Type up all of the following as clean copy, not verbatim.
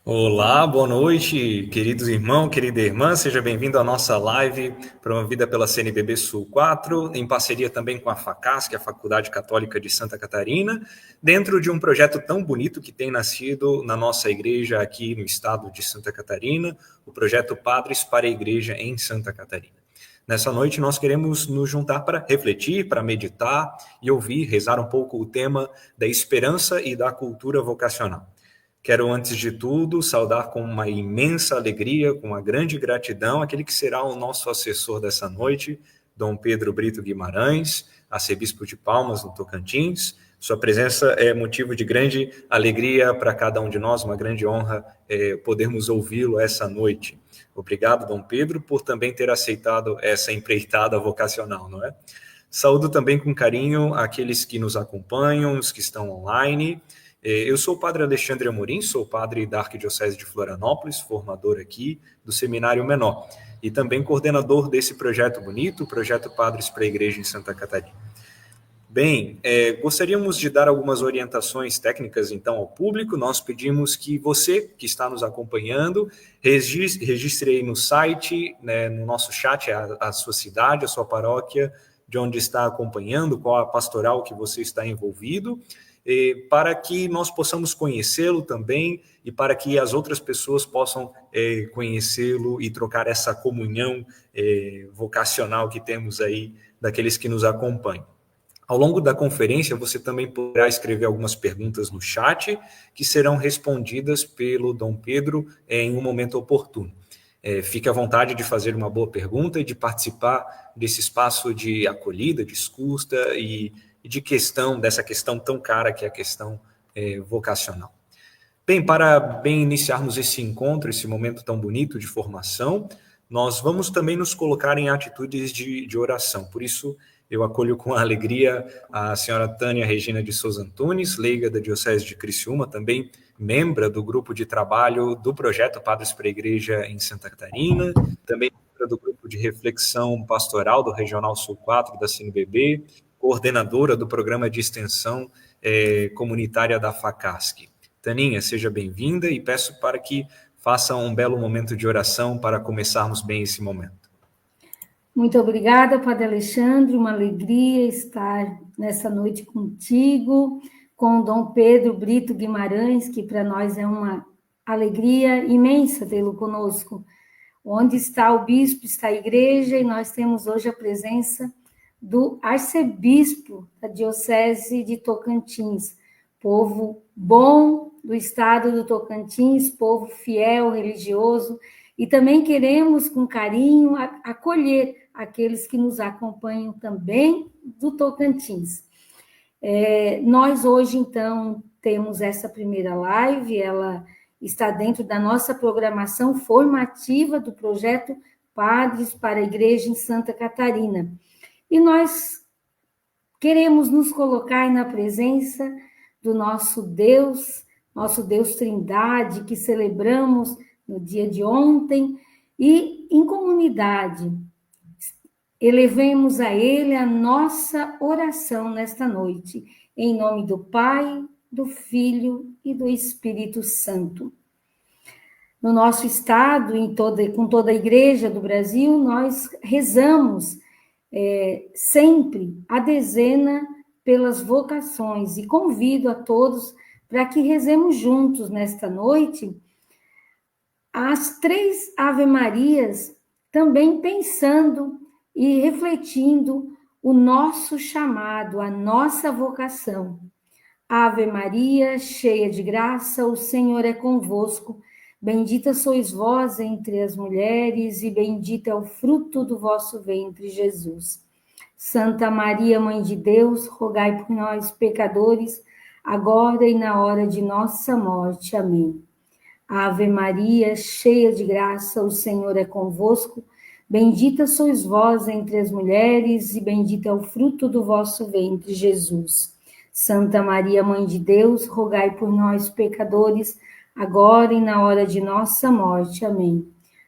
Olá, boa noite, queridos irmãos, querida irmã, seja bem-vindo à nossa live promovida pela CNBB Sul 4, em parceria também com a FACAS, que é a Faculdade Católica de Santa Catarina, dentro de um projeto tão bonito que tem nascido na nossa igreja aqui no estado de Santa Catarina, o projeto Padres para a Igreja em Santa Catarina. Nessa noite nós queremos nos juntar para refletir, para meditar e ouvir, rezar um pouco o tema da esperança e da cultura vocacional. Quero, antes de tudo, saudar com uma imensa alegria, com uma grande gratidão, aquele que será o nosso assessor dessa noite, Dom Pedro Brito Guimarães, arcebispo de Palmas, no Tocantins. Sua presença é motivo de grande alegria para cada um de nós, uma grande honra podermos ouvi-lo essa noite. Obrigado, Dom Pedro, por também ter aceitado essa empreitada vocacional, não é? Saúdo também com carinho aqueles que nos acompanham, os que estão online. Eu sou o padre Alexandre Amorim, sou padre da Arquidiocese de Florianópolis, formador aqui do Seminário Menor e também coordenador desse projeto bonito, o projeto Padres para a Igreja em Santa Catarina. Bem, gostaríamos de dar algumas orientações técnicas, então, ao público. Nós pedimos que você, que está nos acompanhando, registre aí no site, né, no nosso chat, a sua cidade, a sua paróquia, de onde está acompanhando, qual a pastoral que você está envolvido, para que nós possamos conhecê-lo também e para que as outras pessoas possam conhecê-lo e trocar essa comunhão vocacional que temos aí daqueles que nos acompanham. Ao longo da conferência, você também poderá escrever algumas perguntas no chat, que serão respondidas pelo Dom Pedro em um momento oportuno. Fique à vontade de fazer uma boa pergunta e de participar desse espaço de acolhida, de escuta e dessa questão tão cara que é a questão vocacional. Bem, para iniciarmos esse encontro, esse momento tão bonito de formação, nós vamos também nos colocar em atitudes de oração. Por isso, eu acolho com alegria a senhora Tânia Regina de Souza Antunes, leiga da Diocese de Criciúma, também membro do grupo de trabalho do projeto Padres para a Igreja em Santa Catarina, também membro do grupo de reflexão pastoral do Regional Sul 4 da CNBB, coordenadora do programa de extensão comunitária da FACASC. Taninha, seja bem-vinda e peço para que faça um belo momento de oração para começarmos bem esse momento. Muito obrigada, Padre Alexandre, uma alegria estar nessa noite contigo, com o Dom Pedro Brito Guimarães, que para nós é uma alegria imensa tê-lo conosco. Onde está o bispo, está a igreja, e nós temos hoje a presença do arcebispo da Diocese de Tocantins, povo bom do estado do Tocantins, povo fiel, religioso, e também queremos, com carinho, acolher aqueles que nos acompanham também do Tocantins. Nós hoje, então, temos essa primeira live, ela está dentro da nossa programação formativa do projeto Padres para a Igreja em Santa Catarina. E nós queremos nos colocar na presença do nosso Deus Trindade, que celebramos no dia de ontem, e em comunidade, elevemos a Ele a nossa oração nesta noite, em nome do Pai, do Filho e do Espírito Santo. No nosso estado, com toda a igreja do Brasil, nós rezamos sempre a dezena pelas vocações, e convido a todos para que rezemos juntos nesta noite as 3 Ave-Marias, também pensando e refletindo o nosso chamado, a nossa vocação. Ave Maria, cheia de graça, o Senhor é convosco. Bendita sois vós entre as mulheres, e bendito é o fruto do vosso ventre, Jesus. Santa Maria, Mãe de Deus, rogai por nós, pecadores, agora e na hora de nossa morte. Amém. Ave Maria, cheia de graça, o Senhor é convosco. Bendita sois vós entre as mulheres, e bendito é o fruto do vosso ventre, Jesus. Santa Maria, Mãe de Deus, rogai por nós, pecadores, agora e na hora de nossa morte. Amém.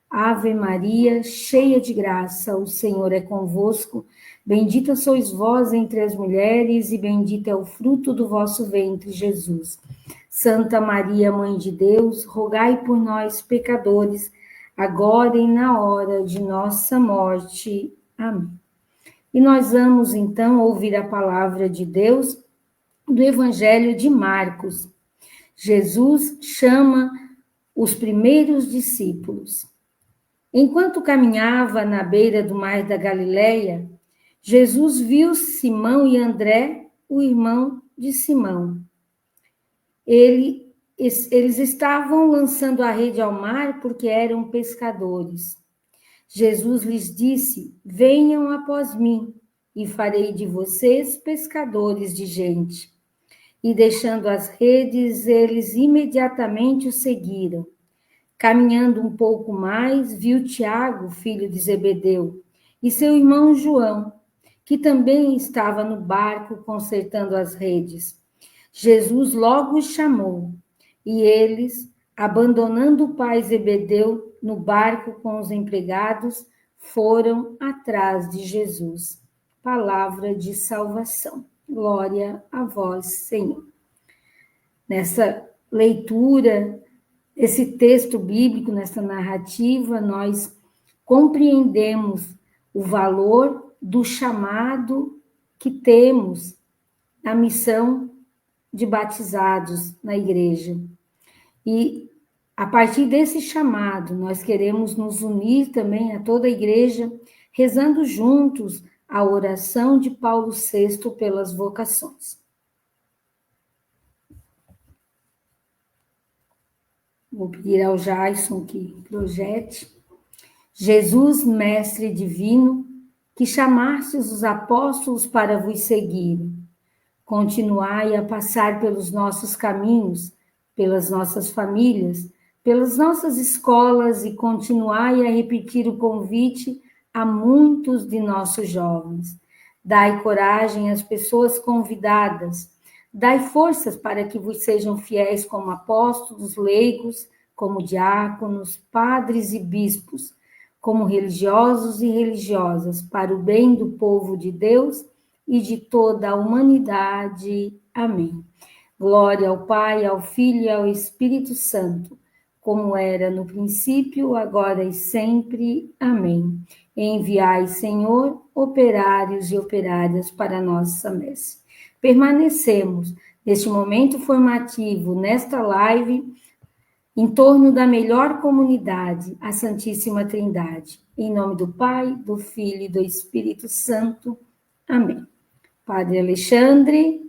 Ave Maria, cheia de graça, o Senhor é convosco. Bendita sois vós entre as mulheres, e bendito é o fruto do vosso ventre, Jesus. Santa Maria, Mãe de Deus, rogai por nós, pecadores, agora e na hora de nossa morte. Amém. E nós vamos, então, ouvir a palavra de Deus do Evangelho de Marcos. Jesus chama os primeiros discípulos. Enquanto caminhava na beira do mar da Galileia, Jesus viu Simão e André, o irmão de Simão. Eles estavam lançando a rede ao mar porque eram pescadores. Jesus lhes disse: venham após mim, e farei de vocês pescadores de gente. E deixando as redes, eles imediatamente o seguiram. Caminhando um pouco mais, viu Tiago, filho de Zebedeu, e seu irmão João, que também estava no barco consertando as redes. Jesus logo os chamou, e eles, abandonando o pai Zebedeu no barco com os empregados, foram atrás de Jesus. Palavra de salvação. Glória a vós, Senhor. Nessa leitura, esse texto bíblico, nessa narrativa, nós compreendemos o valor do chamado que temos na missão de batizados na igreja. E a partir desse chamado, nós queremos nos unir também a toda a igreja, rezando juntos a oração de Paulo VI pelas vocações. Vou pedir ao Jason que projete. Jesus, Mestre Divino, que chamastes os apóstolos para vos seguirem, continuai a passar pelos nossos caminhos, pelas nossas famílias, pelas nossas escolas e continuai a repetir o convite a muitos de nossos jovens. Dai coragem às pessoas convidadas, dai forças para que vos sejam fiéis como apóstolos, leigos, como diáconos, padres e bispos, como religiosos e religiosas, para o bem do povo de Deus e de toda a humanidade. Amém. Glória ao Pai, ao Filho e ao Espírito Santo, como era no princípio, agora e sempre. Amém. Enviai, Senhor, operários e operárias para a nossa messe. Permanecemos neste momento formativo, nesta live, em torno da melhor comunidade, a Santíssima Trindade. Em nome do Pai, do Filho e do Espírito Santo. Amém. Padre Alexandre,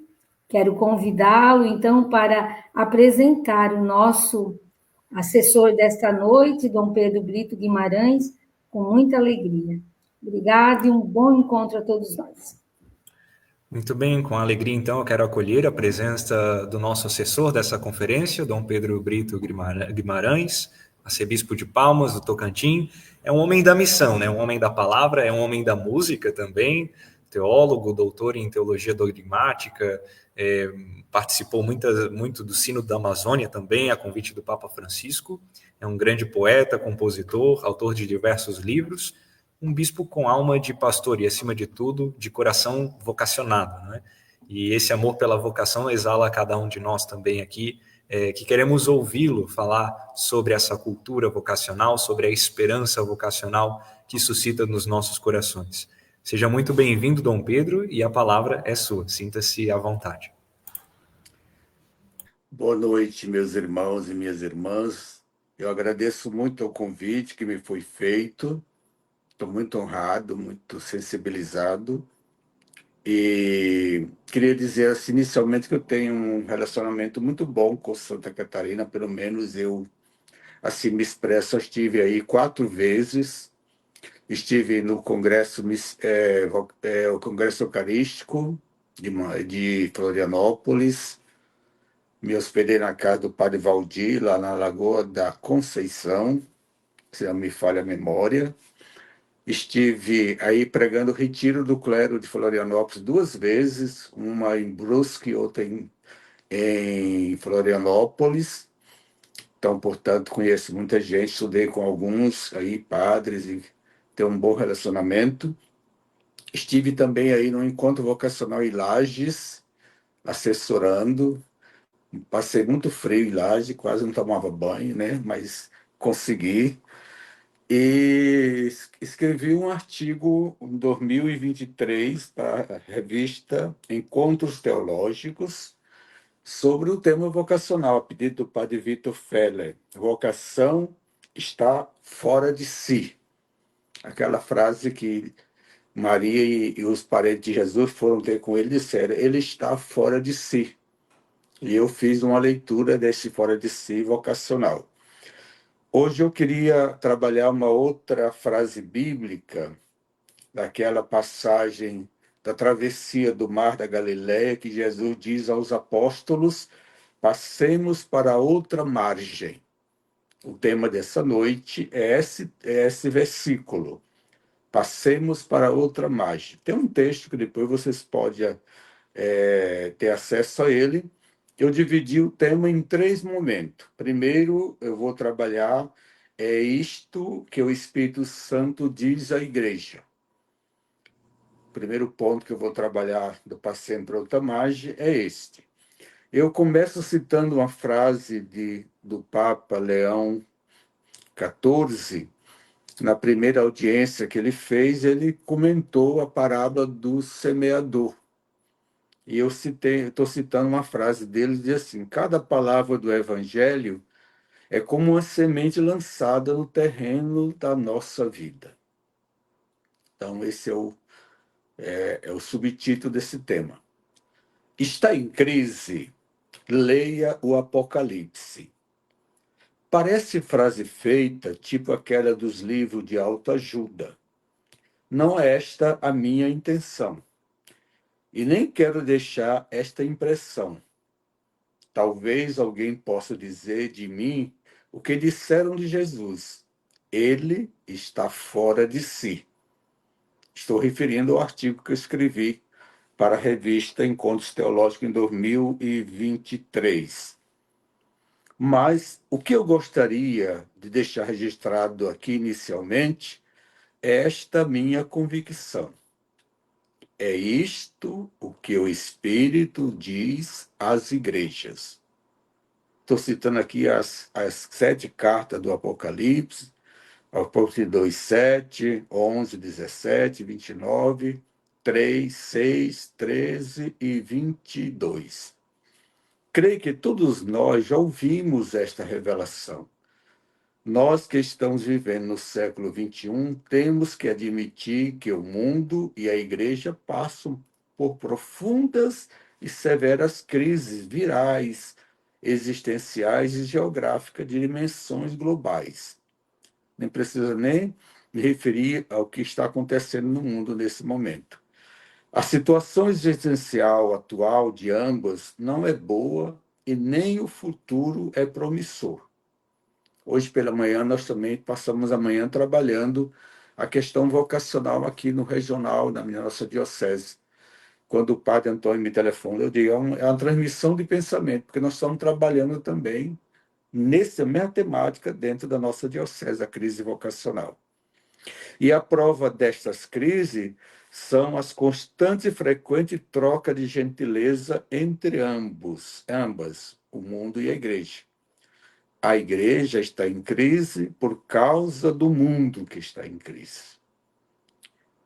quero convidá-lo, então, para apresentar o nosso assessor desta noite, Dom Pedro Brito Guimarães, com muita alegria. Obrigada e um bom encontro a todos nós. Muito bem, com alegria, então, eu quero acolher a presença do nosso assessor dessa conferência, Dom Pedro Brito Guimarães, arcebispo de Palmas, do Tocantins. É um homem da missão, né? Um homem da palavra, é um homem da música também, teólogo, doutor em teologia dogmática, participou muito do Sínodo da Amazônia também, a convite do Papa Francisco. É um grande poeta, compositor, autor de diversos livros, um bispo com alma de pastor e, acima de tudo, de coração vocacionado, né? E esse amor pela vocação exala a cada um de nós também aqui, que queremos ouvi-lo falar sobre essa cultura vocacional, sobre a esperança vocacional que suscita nos nossos corações. Seja muito bem-vindo, Dom Pedro, e a palavra é sua. Sinta-se à vontade. Boa noite, meus irmãos e minhas irmãs. Eu agradeço muito o convite que me foi feito. Estou muito honrado, muito sensibilizado. E queria dizer assim, inicialmente, que eu tenho um relacionamento muito bom com Santa Catarina. Pelo menos eu assim me expresso. Eu estive aí 4 vezes. Estive no Congresso, o Congresso Eucarístico de Florianópolis. Me hospedei na casa do Padre Valdir, lá na Lagoa da Conceição, se não me falha a memória. Estive aí pregando o Retiro do Clero de Florianópolis 2 vezes, uma em Brusque e outra em Florianópolis. Então, portanto, conheço muita gente, estudei com alguns aí, padres, e tenho um bom relacionamento. Estive também aí no Encontro Vocacional em Lages, assessorando, Passei muito frio em Laje, quase não tomava banho, né? Mas consegui. E escrevi um artigo em 2023 para a revista Encontros Teológicos sobre o tema vocacional, a pedido do padre Vitor Feller. Vocação está fora de si. Aquela frase que Maria e os parentes de Jesus foram ter com ele e disseram: ele está fora de si. E eu fiz uma leitura desse fora de si vocacional. Hoje eu queria trabalhar uma outra frase bíblica, daquela passagem da travessia do Mar da Galileia, que Jesus diz aos apóstolos: passemos para outra margem. O tema dessa noite é esse versículo. Passemos para outra margem. Tem um texto que depois vocês podem ter acesso a ele. Eu dividi o tema em 3 momentos. Primeiro, eu vou trabalhar isto que o Espírito Santo diz à igreja. O primeiro ponto que eu vou trabalhar do Passemos para outra margem é este. Eu começo citando uma frase do Papa Leão XIV. Na primeira audiência que ele fez, ele comentou a parábola do semeador. E eu estou citando uma frase dele, diz assim: cada palavra do Evangelho é como uma semente lançada no terreno da nossa vida. Então, esse é o subtítulo desse tema. Está em crise? Leia o Apocalipse. Parece frase feita, tipo aquela dos livros de autoajuda. Não é esta a minha intenção. E nem quero deixar esta impressão. Talvez alguém possa dizer de mim o que disseram de Jesus. Ele está fora de si. Estou referindo ao artigo que eu escrevi para a revista Encontros Teológicos em 2023. Mas o que eu gostaria de deixar registrado aqui inicialmente é esta minha convicção. É isto o que o Espírito diz às igrejas. Estou citando aqui as 7 cartas do Apocalipse, Apocalipse 2, 7, 11, 17, 29, 3, 6, 13 e 22. Creio que todos nós já ouvimos esta revelação. Nós que estamos vivendo no século XXI, temos que admitir que o mundo e a igreja passam por profundas e severas crises virais, existenciais e geográficas de dimensões globais. Nem preciso nem me referir ao que está acontecendo no mundo nesse momento. A situação existencial atual de ambas não é boa e nem o futuro é promissor. Hoje pela manhã nós também passamos a manhã trabalhando a questão vocacional aqui no regional, na nossa diocese. Quando o padre Antônio me telefona, eu digo, é uma transmissão de pensamento, porque nós estamos trabalhando também nessa mesma temática dentro da nossa diocese, a crise vocacional. E a prova destas crises são as constantes e frequentes trocas de gentileza entre ambas, o mundo e a igreja. A igreja está em crise por causa do mundo que está em crise.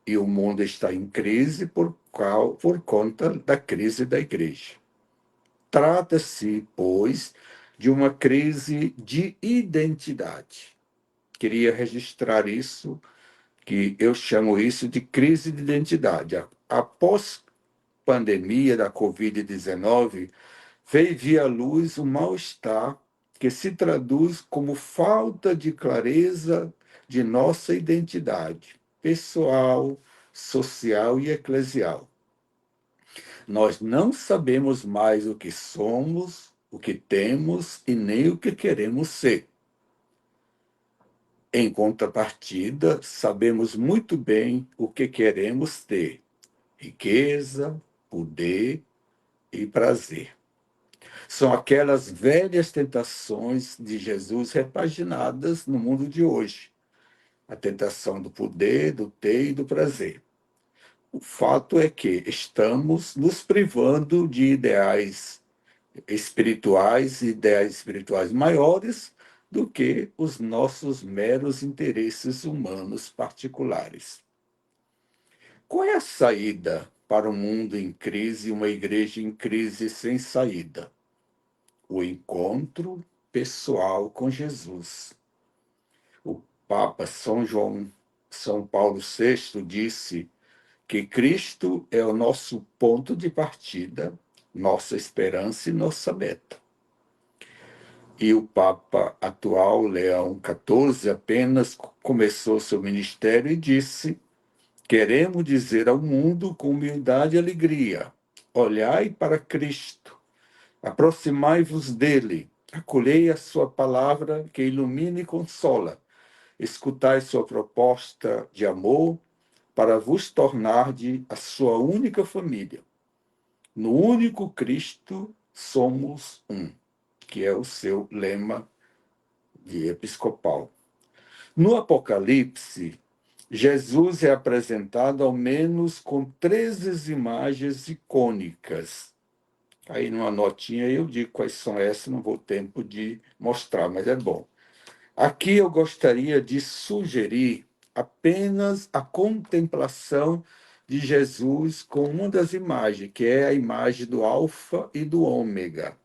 E o mundo está em crise por conta da crise da igreja. Trata-se, pois, de uma crise de identidade. Queria registrar isso, que eu chamo isso de crise de identidade. Após a pandemia da Covid-19, veio à luz o mal-estar que se traduz como falta de clareza de nossa identidade pessoal, social e eclesial. Nós não sabemos mais o que somos, o que temos e nem o que queremos ser. Em contrapartida, sabemos muito bem o que queremos ter: riqueza, poder e prazer. São aquelas velhas tentações de Jesus repaginadas no mundo de hoje. A tentação do poder, do ter e do prazer. O fato é que estamos nos privando de ideais espirituais e ideais espirituais maiores do que os nossos meros interesses humanos particulares. Qual é a saída para um mundo em crise, uma igreja em crise sem saída? O encontro pessoal com Jesus. O Papa São Paulo VI disse que Cristo é o nosso ponto de partida, nossa esperança e nossa meta. E o Papa atual, Leão XIV, apenas começou seu ministério e disse: queremos dizer ao mundo com humildade e alegria: olhai para Cristo, aproximai-vos dele, acolhei a sua palavra que ilumina e consola, escutai sua proposta de amor para vos tornar a sua única família. No único Cristo somos um, que é o seu lema de episcopal. No Apocalipse, Jesus é apresentado ao menos com 13 imagens icônicas. Aí numa notinha eu digo quais são essas, não vou ter tempo de mostrar, mas é bom. Aqui eu gostaria de sugerir apenas a contemplação de Jesus com uma das imagens, que é a imagem do Alfa e do Ômega.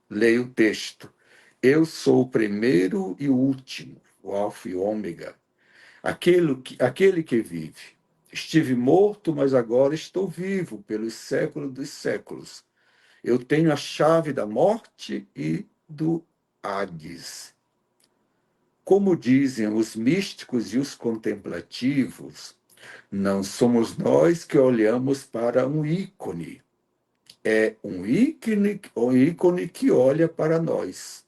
Leia o texto. Eu sou o primeiro e o último, o Alfa e o Ômega, aquele que vive. Estive morto, mas agora estou vivo pelos séculos dos séculos. Eu tenho a chave da morte e do Hades. Como dizem os místicos e os contemplativos, não somos nós que olhamos para um ícone. É um ícone que olha para nós.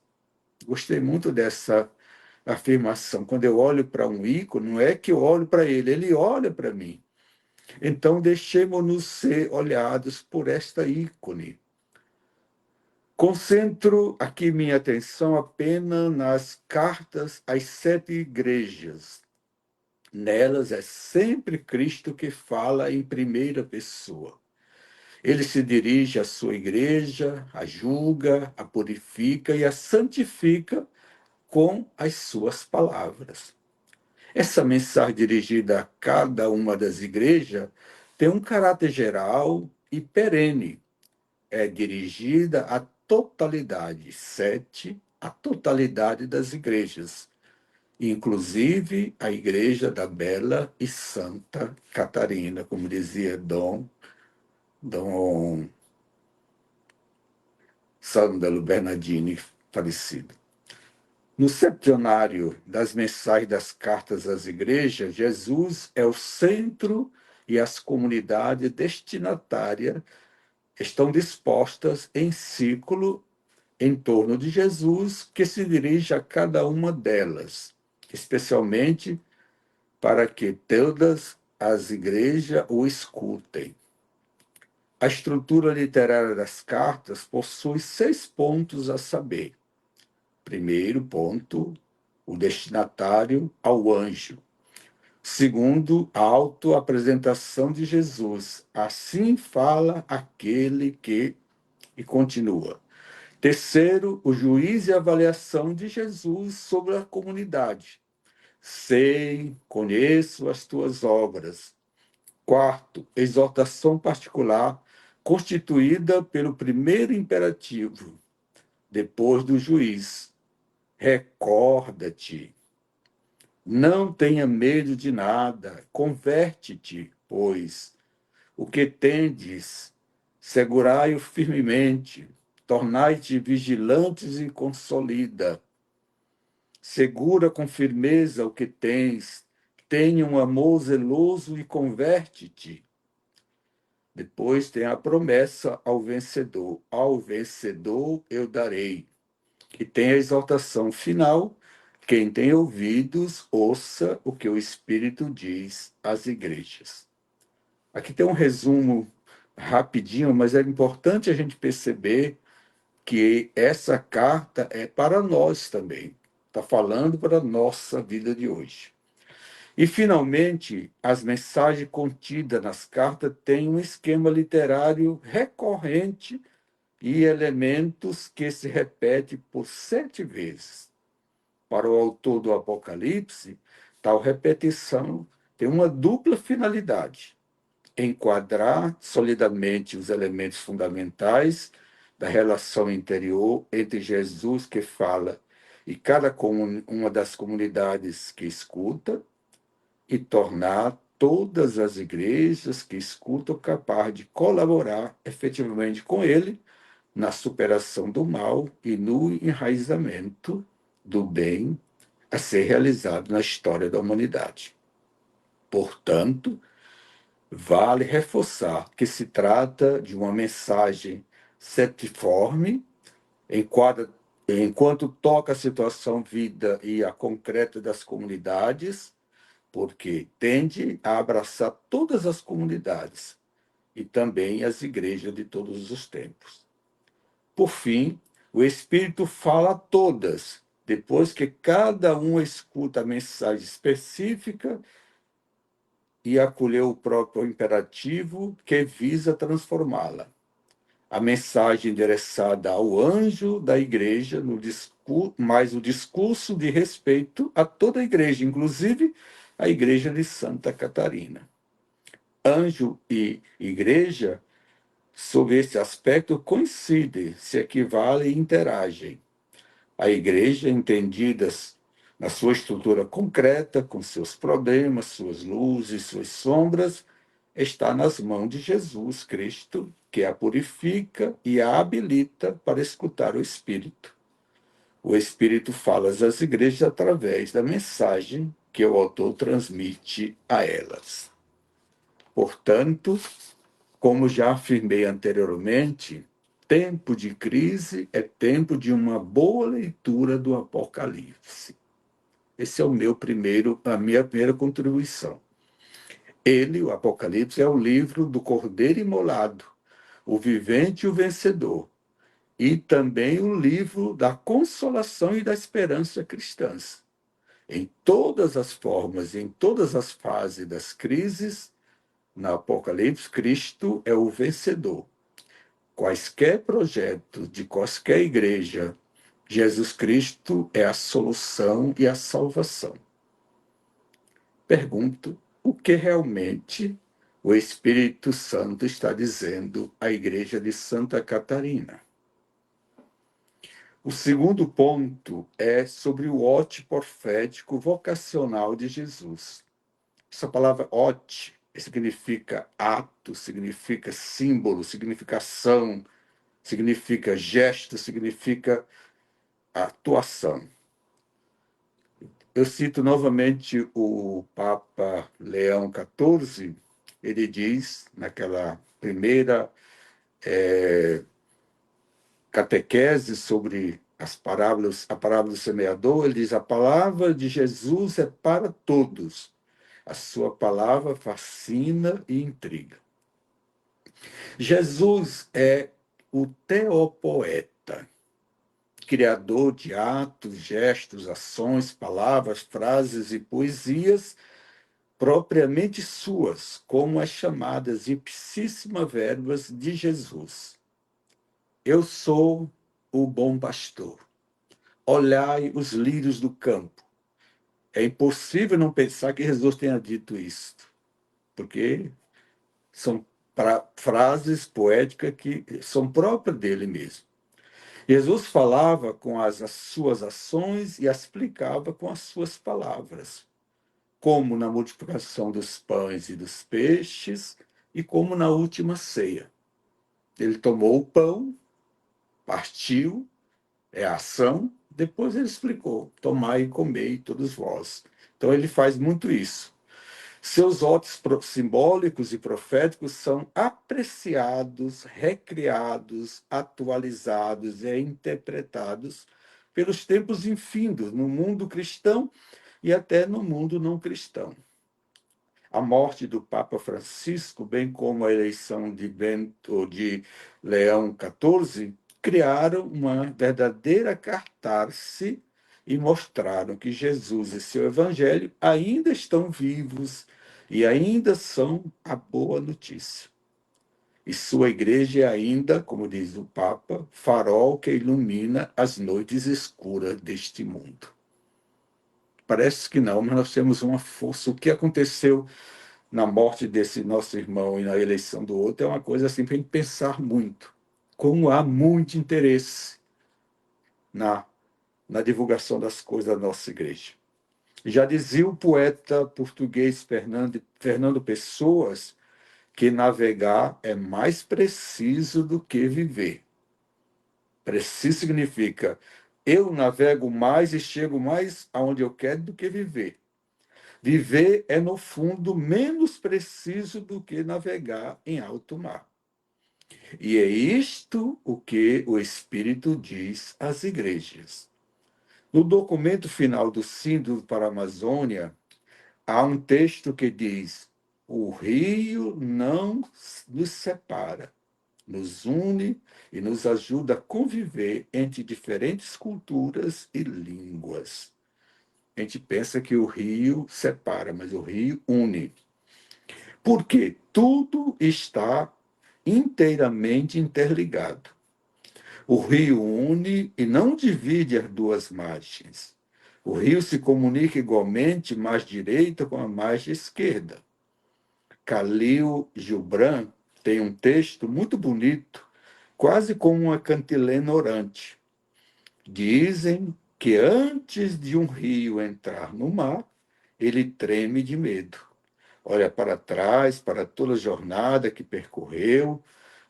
Gostei muito dessa afirmação. Quando eu olho para um ícone, não é que eu olho para ele, ele olha para mim. Então, deixemos-nos ser olhados por esta ícone. Concentro aqui minha atenção apenas nas cartas às 7 igrejas. Nelas é sempre Cristo que fala em primeira pessoa. Ele se dirige à sua igreja, a julga, a purifica e a santifica com as suas palavras. Essa mensagem dirigida a cada uma das igrejas tem um caráter geral e perene. É dirigida à totalidade, 7, a totalidade das igrejas, inclusive a Igreja da Bela e Santa Catarina, como dizia Dom Sandalo Bernardini, falecido. No septenário das mensagens das cartas às igrejas, Jesus é o centro e as comunidades destinatárias estão dispostas em círculo em torno de Jesus, que se dirige a cada uma delas, especialmente para que todas as igrejas o escutem. A estrutura literária das cartas possui 6 pontos a saber. Primeiro ponto, o destinatário ao anjo. Segundo, a autoapresentação de Jesus. Assim fala aquele que... E continua. Terceiro, o juízo e avaliação de Jesus sobre a comunidade. Sei, conheço as tuas obras. Quarto, exortação particular constituída pelo primeiro imperativo, depois do juiz. Recorda-te. Não tenha medo de nada. Converte-te, pois. O que tendes, segurai-o firmemente. Tornai-te vigilantes e consolida. Segura com firmeza o que tens. Tenha um amor zeloso e converte-te. Depois tem a promessa ao vencedor. Ao vencedor eu darei. E tem a exaltação final. Quem tem ouvidos, ouça o que o Espírito diz às igrejas. Aqui tem um resumo rapidinho, mas é importante a gente perceber que essa carta é para nós também. Está falando para a nossa vida de hoje. E, finalmente, as mensagens contidas nas cartas têm um esquema literário recorrente e elementos que se repetem por 7 vezes. Para o autor do Apocalipse, tal repetição tem uma dupla finalidade: enquadrar solidamente os elementos fundamentais da relação interior entre Jesus que fala e cada uma das comunidades que escuta, e tornar todas as igrejas que escutam capazes de colaborar efetivamente com ele na superação do mal e no enraizamento do bem a ser realizado na história da humanidade. Portanto, vale reforçar que se trata de uma mensagem septiforme, enquanto toca a situação vida e a concreta das comunidades, porque tende a abraçar todas as comunidades e também as igrejas de todos os tempos. Por fim, o Espírito fala a todas, depois que cada um escuta a mensagem específica e acolheu o próprio imperativo que visa transformá-la. A mensagem endereçada ao anjo da igreja, mas o discurso de respeito a toda a igreja, inclusive a igreja de Santa Catarina. Anjo e igreja, sob esse aspecto, coincidem, se equivalem e interagem. A igreja, entendidas na sua estrutura concreta, com seus problemas, suas luzes, suas sombras, está nas mãos de Jesus Cristo, que a purifica e a habilita para escutar o Espírito. O Espírito fala às igrejas através da mensagem que o autor transmite a elas. Portanto, como já afirmei anteriormente, tempo de crise é tempo de uma boa leitura do Apocalipse. Esse é a minha primeira contribuição. Ele, o Apocalipse, é o livro do Cordeiro Imolado, o vivente e o vencedor, e também o livro da consolação e da esperança cristãs. Em todas as formas, em todas as fases das crises, no Apocalipse, Cristo é o vencedor. Quaisquer projetos de qualquer igreja, Jesus Cristo é a solução e a salvação. Pergunto, o que realmente o Espírito Santo está dizendo à igreja de Santa Catarina? O segundo ponto é sobre o ote profético vocacional de Jesus. Essa palavra ote significa ato, significa símbolo, significa ação, significa gesto, significa atuação. Eu cito novamente o Papa Leão XIV, ele diz, naquela primeira catequese sobre a parábola do semeador, ele diz: a palavra de Jesus é para todos, a sua palavra fascina e intriga. Jesus é o teopoeta, criador de atos, gestos, ações, palavras, frases e poesias propriamente suas, como as chamadas ipsíssimas verbas de Jesus. Eu sou o bom pastor. Olhai os lírios do campo. É impossível não pensar que Jesus tenha dito isso, porque são frases poéticas que são próprias dele mesmo. Jesus falava com as suas ações e as explicava com as suas palavras, como na multiplicação dos pães e dos peixes e como na última ceia. Ele tomou o pão, partiu, é a ação, depois ele explicou: tomai e comei todos vós. Então ele faz muito isso. Seus votos simbólicos e proféticos são apreciados, recriados, atualizados e interpretados pelos tempos infindos no mundo cristão e até no mundo não cristão. A morte do Papa Francisco, bem como a eleição de Leão XIV, criaram uma verdadeira catarse e mostraram que Jesus e seu evangelho ainda estão vivos e ainda são a boa notícia. E sua igreja é ainda, como diz o Papa, farol que ilumina as noites escuras deste mundo. Parece que não, mas nós temos uma força. O que aconteceu na morte desse nosso irmão e na eleição do outro é uma coisa assim para a gente pensar muito. Como há muito interesse na divulgação das coisas da nossa igreja. Já dizia o poeta português Fernando Pessoas que navegar é mais preciso do que viver. Preciso significa eu navego mais e chego mais aonde eu quero do que viver. Viver é, no fundo, menos preciso do que navegar em alto mar. E é isto o que o Espírito diz às igrejas. No documento final do Sínodo para a Amazônia, há um texto que diz: o rio não nos separa, nos une e nos ajuda a conviver entre diferentes culturas e línguas. A gente pensa que o rio separa, mas o rio une. Porque tudo está inteiramente interligado. O rio une e não divide as duas margens. O rio se comunica igualmente margem direita com a margem esquerda. Khalil Gibran tem um texto muito bonito, quase como uma cantilena orante. Dizem que antes de um rio entrar no mar, ele treme de medo. Olha para trás, para toda a jornada que percorreu,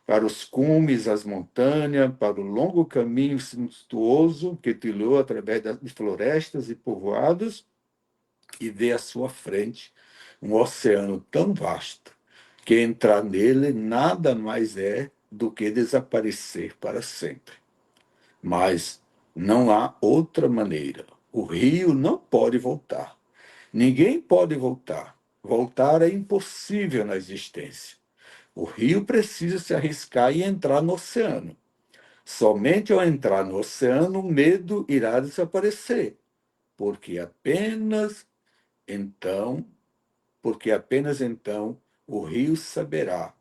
para os cumes, as montanhas, para o longo caminho sinuoso que trilhou através de florestas e povoados, e vê à sua frente um oceano tão vasto que entrar nele nada mais é do que desaparecer para sempre. Mas não há outra maneira. O rio não pode voltar. Ninguém pode voltar. Voltar é impossível na existência. O rio precisa se arriscar e entrar no oceano. Somente ao entrar no oceano, o medo irá desaparecer, porque apenas então o rio saberá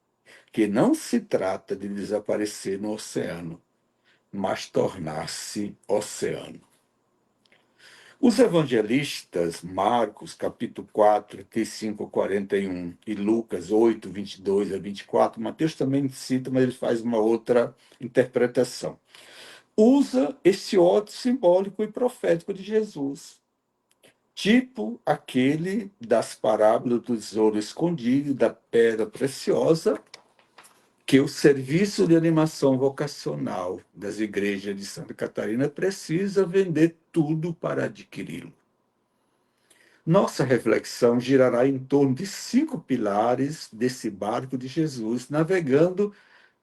que não se trata de desaparecer no oceano, mas tornar-se oceano. Os evangelistas, Marcos, capítulo 4, 35, 41, e Lucas 8, 22 a 24, Mateus também cita, mas ele faz uma outra interpretação. Usa esse ódio simbólico e profético de Jesus, tipo aquele das parábolas do tesouro escondido, da pedra preciosa, que o serviço de animação vocacional das igrejas de Santa Catarina precisa vender tudo para adquiri-lo. Nossa reflexão girará em torno de 5 pilares desse barco de Jesus, navegando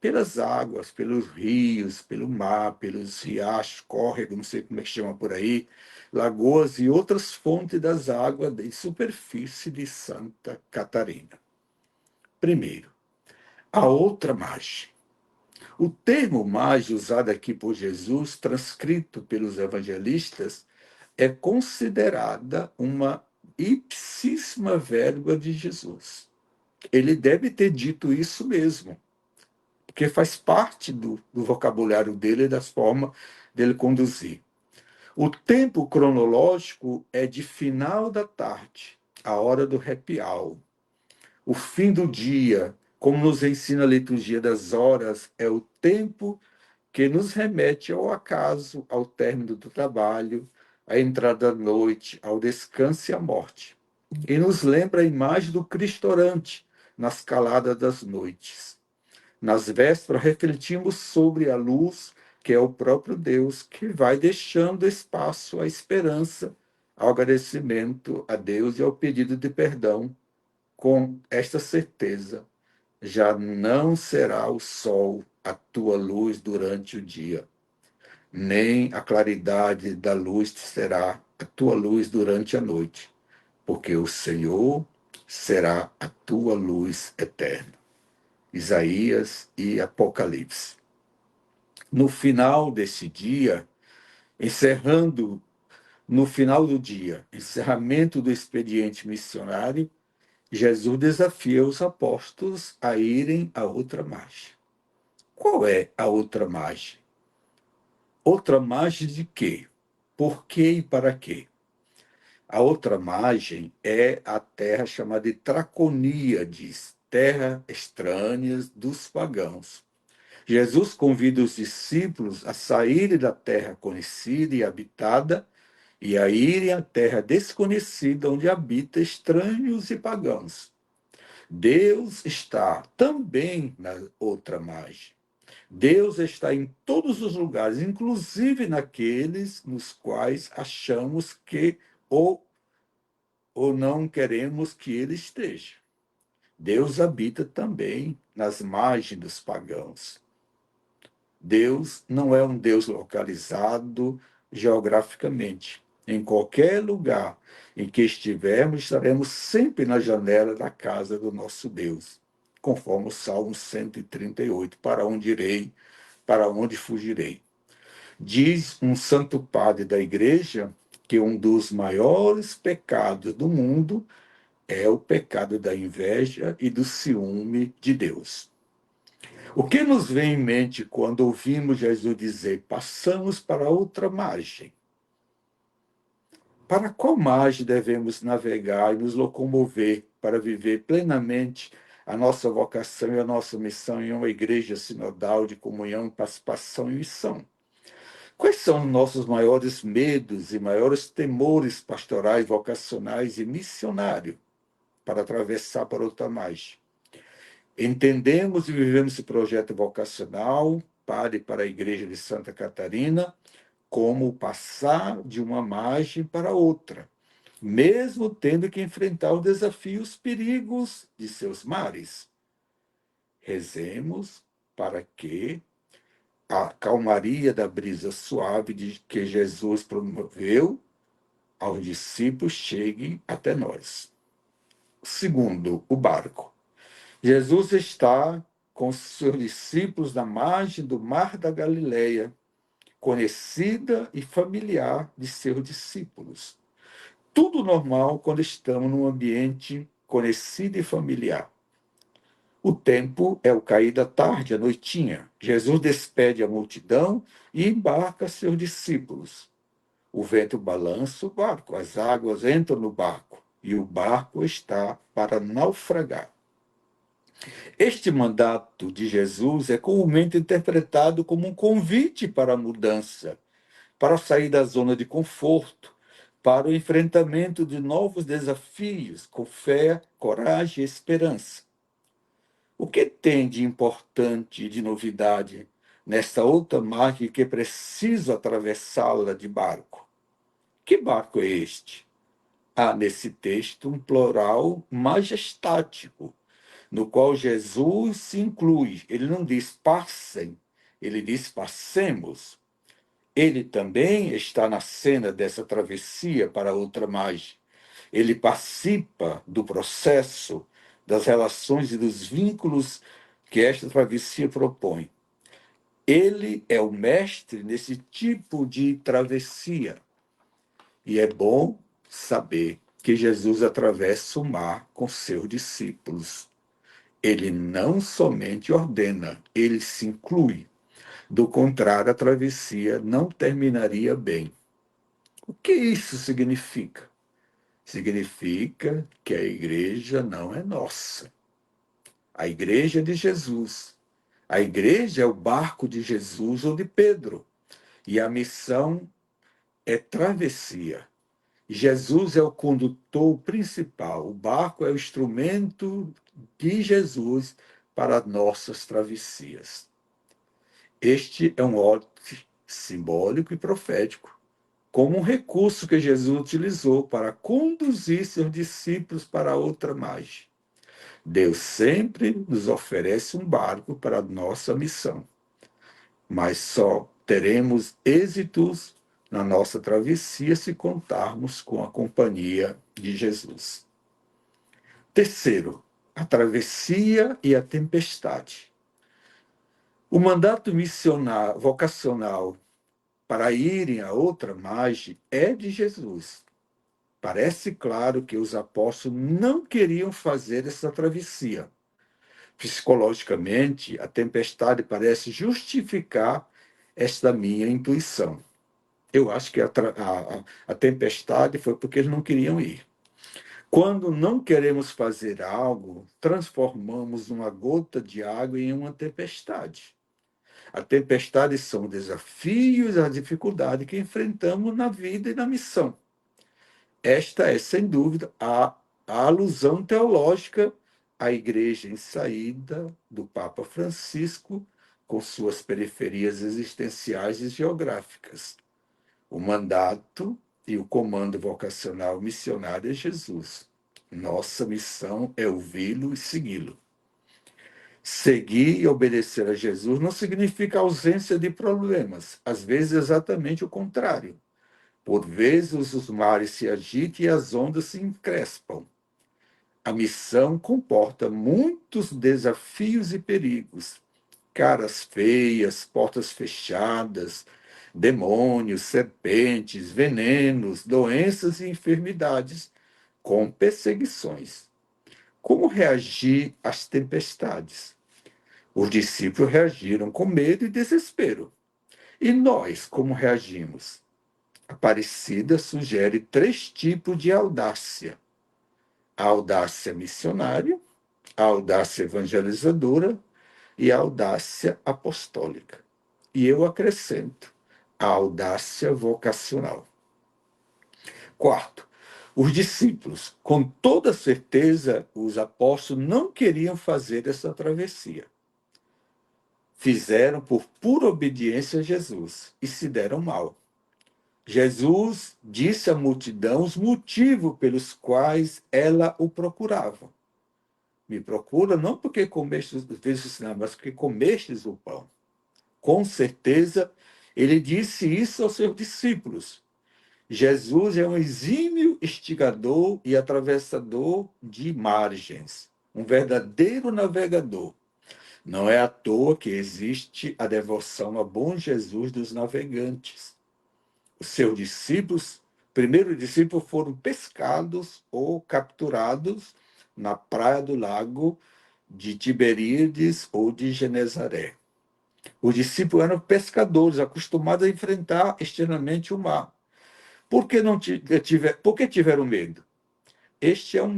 pelas águas, pelos rios, pelo mar, pelos riachos, córregos, não sei como é que chama por aí, lagoas e outras fontes das águas de superfície de Santa Catarina. Primeiro, a outra margem. O termo margem usado aqui por Jesus, transcrito pelos evangelistas, é considerada uma ipsíssima verba de Jesus. Ele deve ter dito isso mesmo, porque faz parte do vocabulário dele e das formas dele conduzir. O tempo cronológico é de final da tarde, a hora do happy hour. O fim do dia, como nos ensina a liturgia das horas, é o tempo que nos remete ao acaso, ao término do trabalho, à entrada da noite, ao descanso e à morte. E nos lembra a imagem do Cristo orante nas caladas das noites. Nas vésperas, refletimos sobre a luz, que é o próprio Deus, que vai deixando espaço à esperança, ao agradecimento a Deus e ao pedido de perdão, com esta certeza: já não será o sol a tua luz durante o dia, nem a claridade da luz será a tua luz durante a noite, porque o Senhor será a tua luz eterna. Isaías e Apocalipse. No final desse dia, no final do dia, encerramento do expediente missionário, Jesus desafia os apóstolos a irem a outra margem. Qual é a outra margem? Outra margem de quê? Por quê e para quê? A outra margem é a terra chamada de Traconíades, terra estranha dos pagãos. Jesus convida os discípulos a saírem da terra conhecida e habitada e a irem à terra desconhecida onde habita estranhos e pagãos. Deus está também na outra margem. Deus está em todos os lugares, inclusive naqueles nos quais achamos que ou não queremos que ele esteja. Deus habita também nas margens dos pagãos. Deus não é um Deus localizado geograficamente. Em qualquer lugar em que estivermos, estaremos sempre na janela da casa do nosso Deus, conforme o Salmo 138, para onde irei, para onde fugirei. Diz um santo padre da igreja que um dos maiores pecados do mundo é o pecado da inveja e do ciúme de Deus. O que nos vem em mente quando ouvimos Jesus dizer: passamos para outra margem? Para qual margem devemos navegar e nos locomover para viver plenamente a nossa vocação e a nossa missão em uma igreja sinodal de comunhão, participação e missão? Quais são os nossos maiores medos e maiores temores pastorais, vocacionais e missionários para atravessar para outra margem? Entendemos e vivemos esse projeto vocacional para a Igreja de Santa Catarina como passar de uma margem para outra, mesmo tendo que enfrentar os desafios, os perigos de seus mares. Rezemos para que a calmaria da brisa suave de que Jesus promoveu aos discípulos chegue até nós. Segundo, o barco. Jesus está com seus discípulos na margem do mar da Galileia, conhecida e familiar de seus discípulos. Tudo normal quando estamos num ambiente conhecido e familiar. O tempo é o cair da tarde, a noitinha. Jesus despede a multidão e embarca seus discípulos. O vento balança o barco, as águas entram no barco e o barco está para naufragar. Este mandato de Jesus é comumente interpretado como um convite para a mudança, para sair da zona de conforto, para o enfrentamento de novos desafios, com fé, coragem e esperança. O que tem de importante e de novidade nesta outra margem que preciso atravessá-la de barco? Que barco é este? Há nesse texto um plural majestático, no qual Jesus se inclui. Ele não diz passem, ele diz passemos. Ele também está na cena dessa travessia para outra margem. Ele participa do processo, das relações e dos vínculos que esta travessia propõe. Ele é o mestre nesse tipo de travessia. E é bom saber que Jesus atravessa o mar com seus discípulos. Ele não somente ordena, ele se inclui. Do contrário, a travessia não terminaria bem. O que isso significa? Significa que a igreja não é nossa. A igreja é de Jesus. A igreja é o barco de Jesus ou de Pedro. E a missão é travessia. Jesus é o condutor principal. O barco é o instrumento de Jesus para nossas travessias. Este é um ótice simbólico e profético, como um recurso que Jesus utilizou para conduzir seus discípulos para outra margem. Deus sempre nos oferece um barco para a nossa missão, mas só teremos êxitos na nossa travessia se contarmos com a companhia de Jesus. Terceiro, a travessia e a tempestade. O mandato missionário, vocacional para irem a outra margem é de Jesus. Parece claro que os apóstolos não queriam fazer essa travessia. Psicologicamente, a tempestade parece justificar esta minha intuição. Eu acho que a tempestade foi porque eles não queriam ir. Quando não queremos fazer algo, transformamos uma gota de água em uma tempestade. A tempestade são desafios, a dificuldade que enfrentamos na vida e na missão. Esta é, sem dúvida, a alusão teológica à igreja em saída do Papa Francisco, com suas periferias existenciais e geográficas. O mandato e o comando vocacional missionário é Jesus. Nossa missão é ouvi-lo e segui-lo. Seguir e obedecer a Jesus não significa ausência de problemas, às vezes exatamente o contrário. Por vezes os mares se agitam e as ondas se encrespam. A missão comporta muitos desafios e perigos. Caras feias, portas fechadas, demônios, serpentes, venenos, doenças e enfermidades, com perseguições. Como reagir às tempestades? Os discípulos reagiram com medo e desespero. E nós, como reagimos? Aparecida sugere 3 tipos de audácia: a audácia missionária, a audácia evangelizadora e a audácia apostólica. E eu acrescento a audácia vocacional. Quarto, os discípulos, com toda certeza, os apóstolos não queriam fazer essa travessia. Fizeram por pura obediência a Jesus e se deram mal. Jesus disse à multidão os motivos pelos quais ela o procurava. Me procura não porque comestes, mas porque comestes o pão. Com certeza, ele disse isso aos seus discípulos. Jesus é um exímio instigador e atravessador de margens, um verdadeiro navegador. Não é à toa que existe a devoção a bom Jesus dos navegantes. Os seus discípulos, primeiros discípulos, foram pescados ou capturados na praia do lago de Tiberíades ou de Genezaré. Os discípulos eram pescadores, acostumados a enfrentar externamente o mar. Por que tiveram medo? Este é um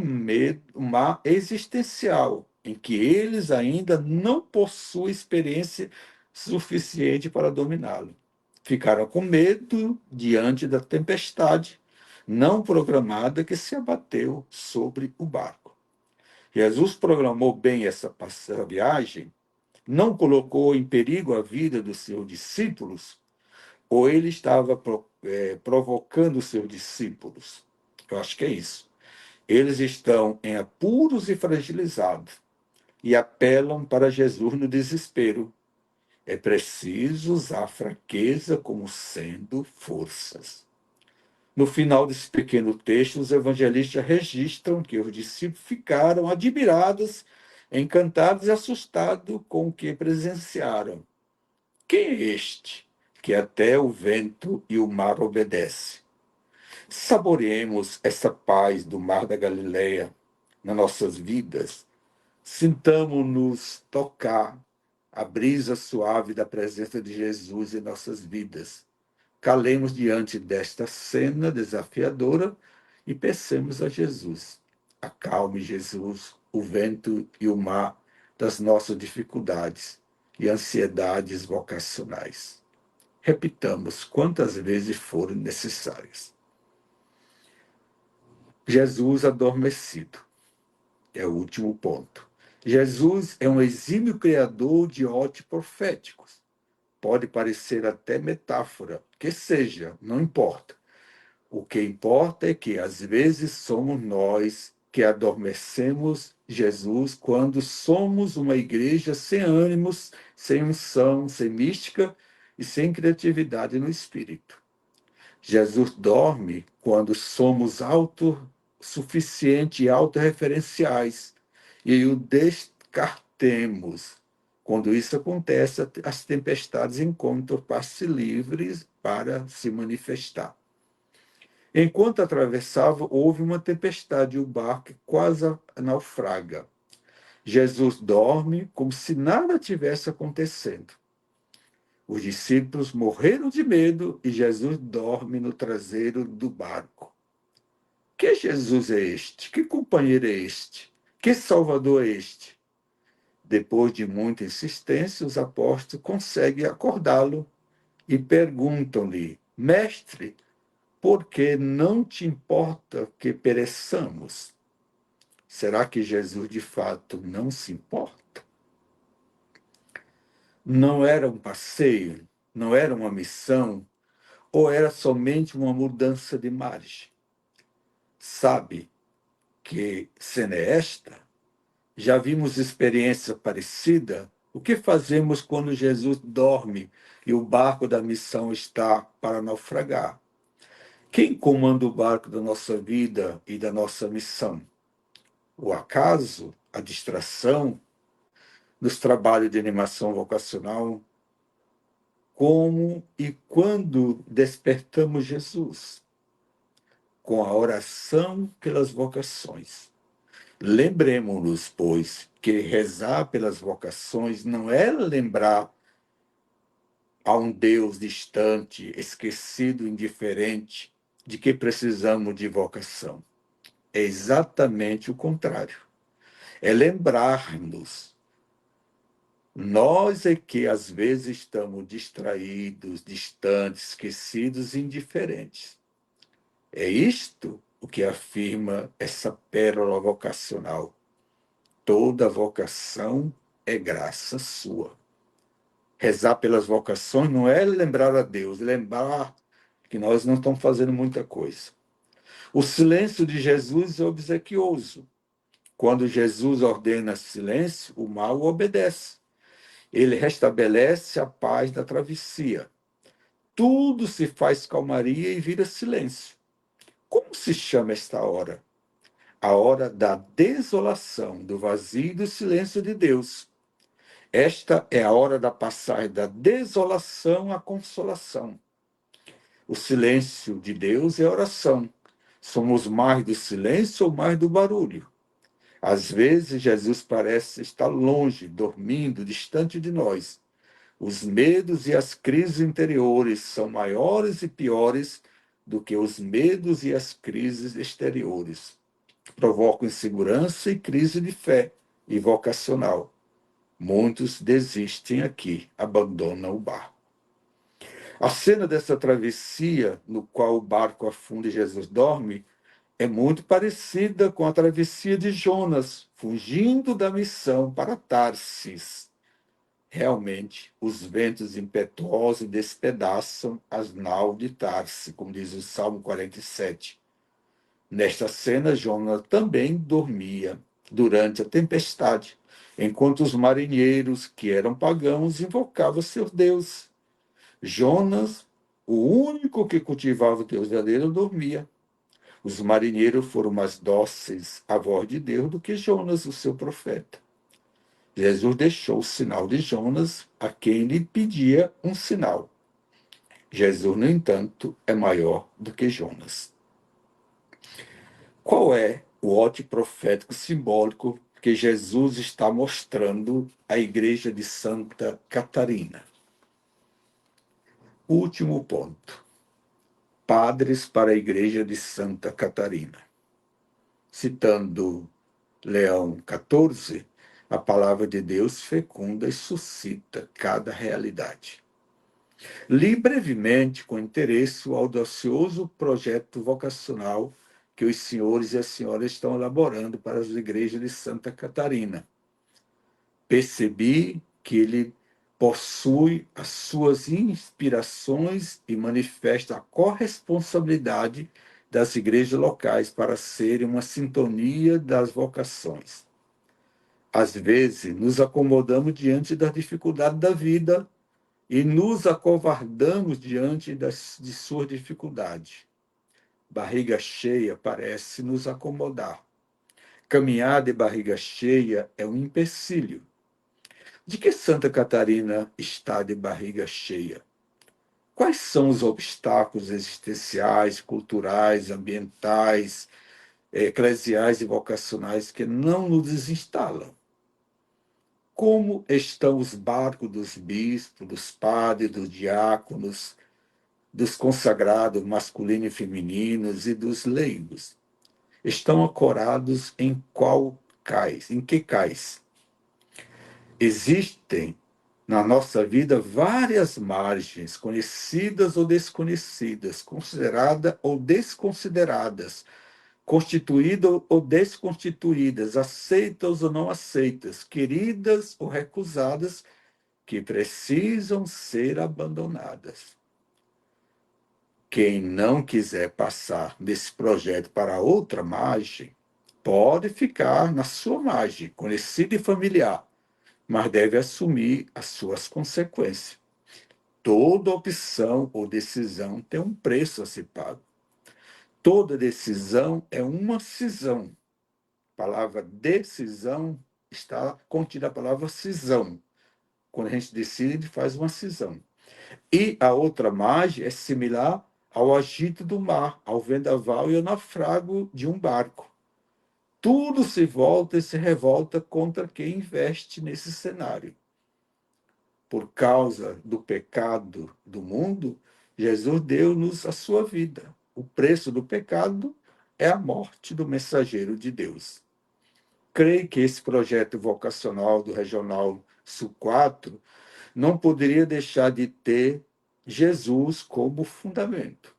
mar existencial, em que eles ainda não possuem experiência suficiente para dominá-lo. Ficaram com medo diante da tempestade não programada que se abateu sobre o barco. Jesus programou bem essa viagem, não colocou em perigo a vida dos seus discípulos, ou ele estava provocando os seus discípulos? Eu acho que é isso. Eles estão em apuros e fragilizados e apelam para Jesus no desespero. É preciso usar a fraqueza como sendo forças. No final desse pequeno texto, os evangelistas registram que os discípulos ficaram admirados, encantados e assustados com o que presenciaram. Quem é este que até o vento e o mar obedecem? Saboreemos essa paz do mar da Galileia nas nossas vidas. Sintamos-nos tocar a brisa suave da presença de Jesus em nossas vidas. Calemos diante desta cena desafiadora e peçamos a Jesus. Acalme, Jesus, o vento e o mar das nossas dificuldades e ansiedades vocacionais. Repitamos quantas vezes forem necessárias. Jesus adormecido. É o último ponto. Jesus é um exímio criador de óti proféticos. Pode parecer até metáfora, que seja, não importa. O que importa é que, às vezes, somos nós que adormecemos Jesus quando somos uma igreja sem ânimos, sem unção, sem mística e sem criatividade no espírito. Jesus dorme quando somos autossuficientes e autorreferenciais e o descartemos. Quando isso acontece, as tempestades encontram passe livres para se manifestar. Enquanto atravessava, houve uma tempestade e o barco quase naufraga. Jesus dorme como se nada tivesse acontecendo. Os discípulos morreram de medo e Jesus dorme no traseiro do barco. Que Jesus é este? Que companheiro é este? Que Salvador é este? Depois de muita insistência, os apóstolos conseguem acordá-lo e perguntam-lhe: Mestre, por que não te importa que pereçamos? Será que Jesus de fato não se importa? Não era um passeio, não era uma missão, ou era somente uma mudança de margem? Sabe que cena é esta? Já vimos experiência parecida? O que fazemos quando Jesus dorme e o barco da missão está para naufragar? Quem comanda o barco da nossa vida e da nossa missão? O acaso? A distração? Nos trabalhos de animação vocacional? Como e quando despertamos Jesus? Com a oração pelas vocações. Lembremos-nos, pois, que rezar pelas vocações não é lembrar a um Deus distante, esquecido, indiferente, de que precisamos de vocação. É exatamente o contrário. É lembrar-nos. Nós é que às vezes estamos distraídos, distantes, esquecidos, indiferentes. É isto o que afirma essa pérola vocacional. Toda vocação é graça sua. Rezar pelas vocações não é lembrar a Deus, lembrar que nós não estamos fazendo muita coisa. O silêncio de Jesus é obsequioso. Quando Jesus ordena silêncio, o mal obedece. Ele restabelece a paz da travessia. Tudo se faz calmaria e vira silêncio. Como se chama esta hora? A hora da desolação, do vazio e do silêncio de Deus. Esta é a hora da passagem da desolação à consolação. O silêncio de Deus é oração. Somos mais do silêncio ou mais do barulho? Às vezes, Jesus parece estar longe, dormindo, distante de nós. Os medos e as crises interiores são maiores e piores do que os medos e as crises exteriores. Provocam insegurança e crise de fé e vocacional. Muitos desistem aqui, abandonam o barco. A cena dessa travessia, no qual o barco afunda e Jesus dorme, é muito parecida com a travessia de Jonas, fugindo da missão para Tarsis. Realmente, os ventos impetuosos despedaçam as naus de Tarsis, como diz o Salmo 47. Nesta cena, Jonas também dormia durante a tempestade, enquanto os marinheiros, que eram pagãos, invocavam seu Deus. Jonas, o único que cultivava o Deus verdadeiro, dormia. Os marinheiros foram mais dóceis à voz de Deus do que Jonas, o seu profeta. Jesus deixou o sinal de Jonas a quem lhe pedia um sinal. Jesus, no entanto, é maior do que Jonas. Qual é o ódio profético simbólico que Jesus está mostrando à igreja de Santa Catarina? Último ponto. Padres para a igreja de Santa Catarina. Citando Leão XIV, a palavra de Deus fecunda e suscita cada realidade. Li brevemente, com interesse, o audacioso projeto vocacional que os senhores e as senhoras estão elaborando para as igrejas de Santa Catarina. Percebi que ele possui as suas inspirações e manifesta a corresponsabilidade das igrejas locais para serem uma sintonia das vocações. Às vezes, nos acomodamos diante das dificuldades da vida e nos acovardamos diante de suas dificuldades. Barriga cheia parece nos acomodar. Caminhar de barriga cheia é um empecilho. De que Santa Catarina está de barriga cheia? Quais são os obstáculos existenciais, culturais, ambientais, eclesiais e vocacionais que não nos desinstalam? Como estão os barcos dos bispos, dos padres, dos diáconos, dos consagrados masculinos e femininos e dos leigos? Estão ancorados em qual cais? Em que cais? Existem na nossa vida várias margens, conhecidas ou desconhecidas, consideradas ou desconsideradas, constituídas ou desconstituídas, aceitas ou não aceitas, queridas ou recusadas, que precisam ser abandonadas. Quem não quiser passar desse projeto para outra margem, pode ficar na sua margem, conhecida e familiar, mas deve assumir as suas consequências. Toda opção ou decisão tem um preço a ser pago. Toda decisão é uma cisão. A palavra decisão está contida a palavra cisão. Quando a gente decide, faz uma cisão. E a outra margem é similar ao agito do mar, ao vendaval e ao naufrágio de um barco. Tudo se volta e se revolta contra quem investe nesse cenário. Por causa do pecado do mundo, Jesus deu-nos a sua vida. O preço do pecado é a morte do mensageiro de Deus. Creio que esse projeto vocacional do Regional Sul 4 não poderia deixar de ter Jesus como fundamento.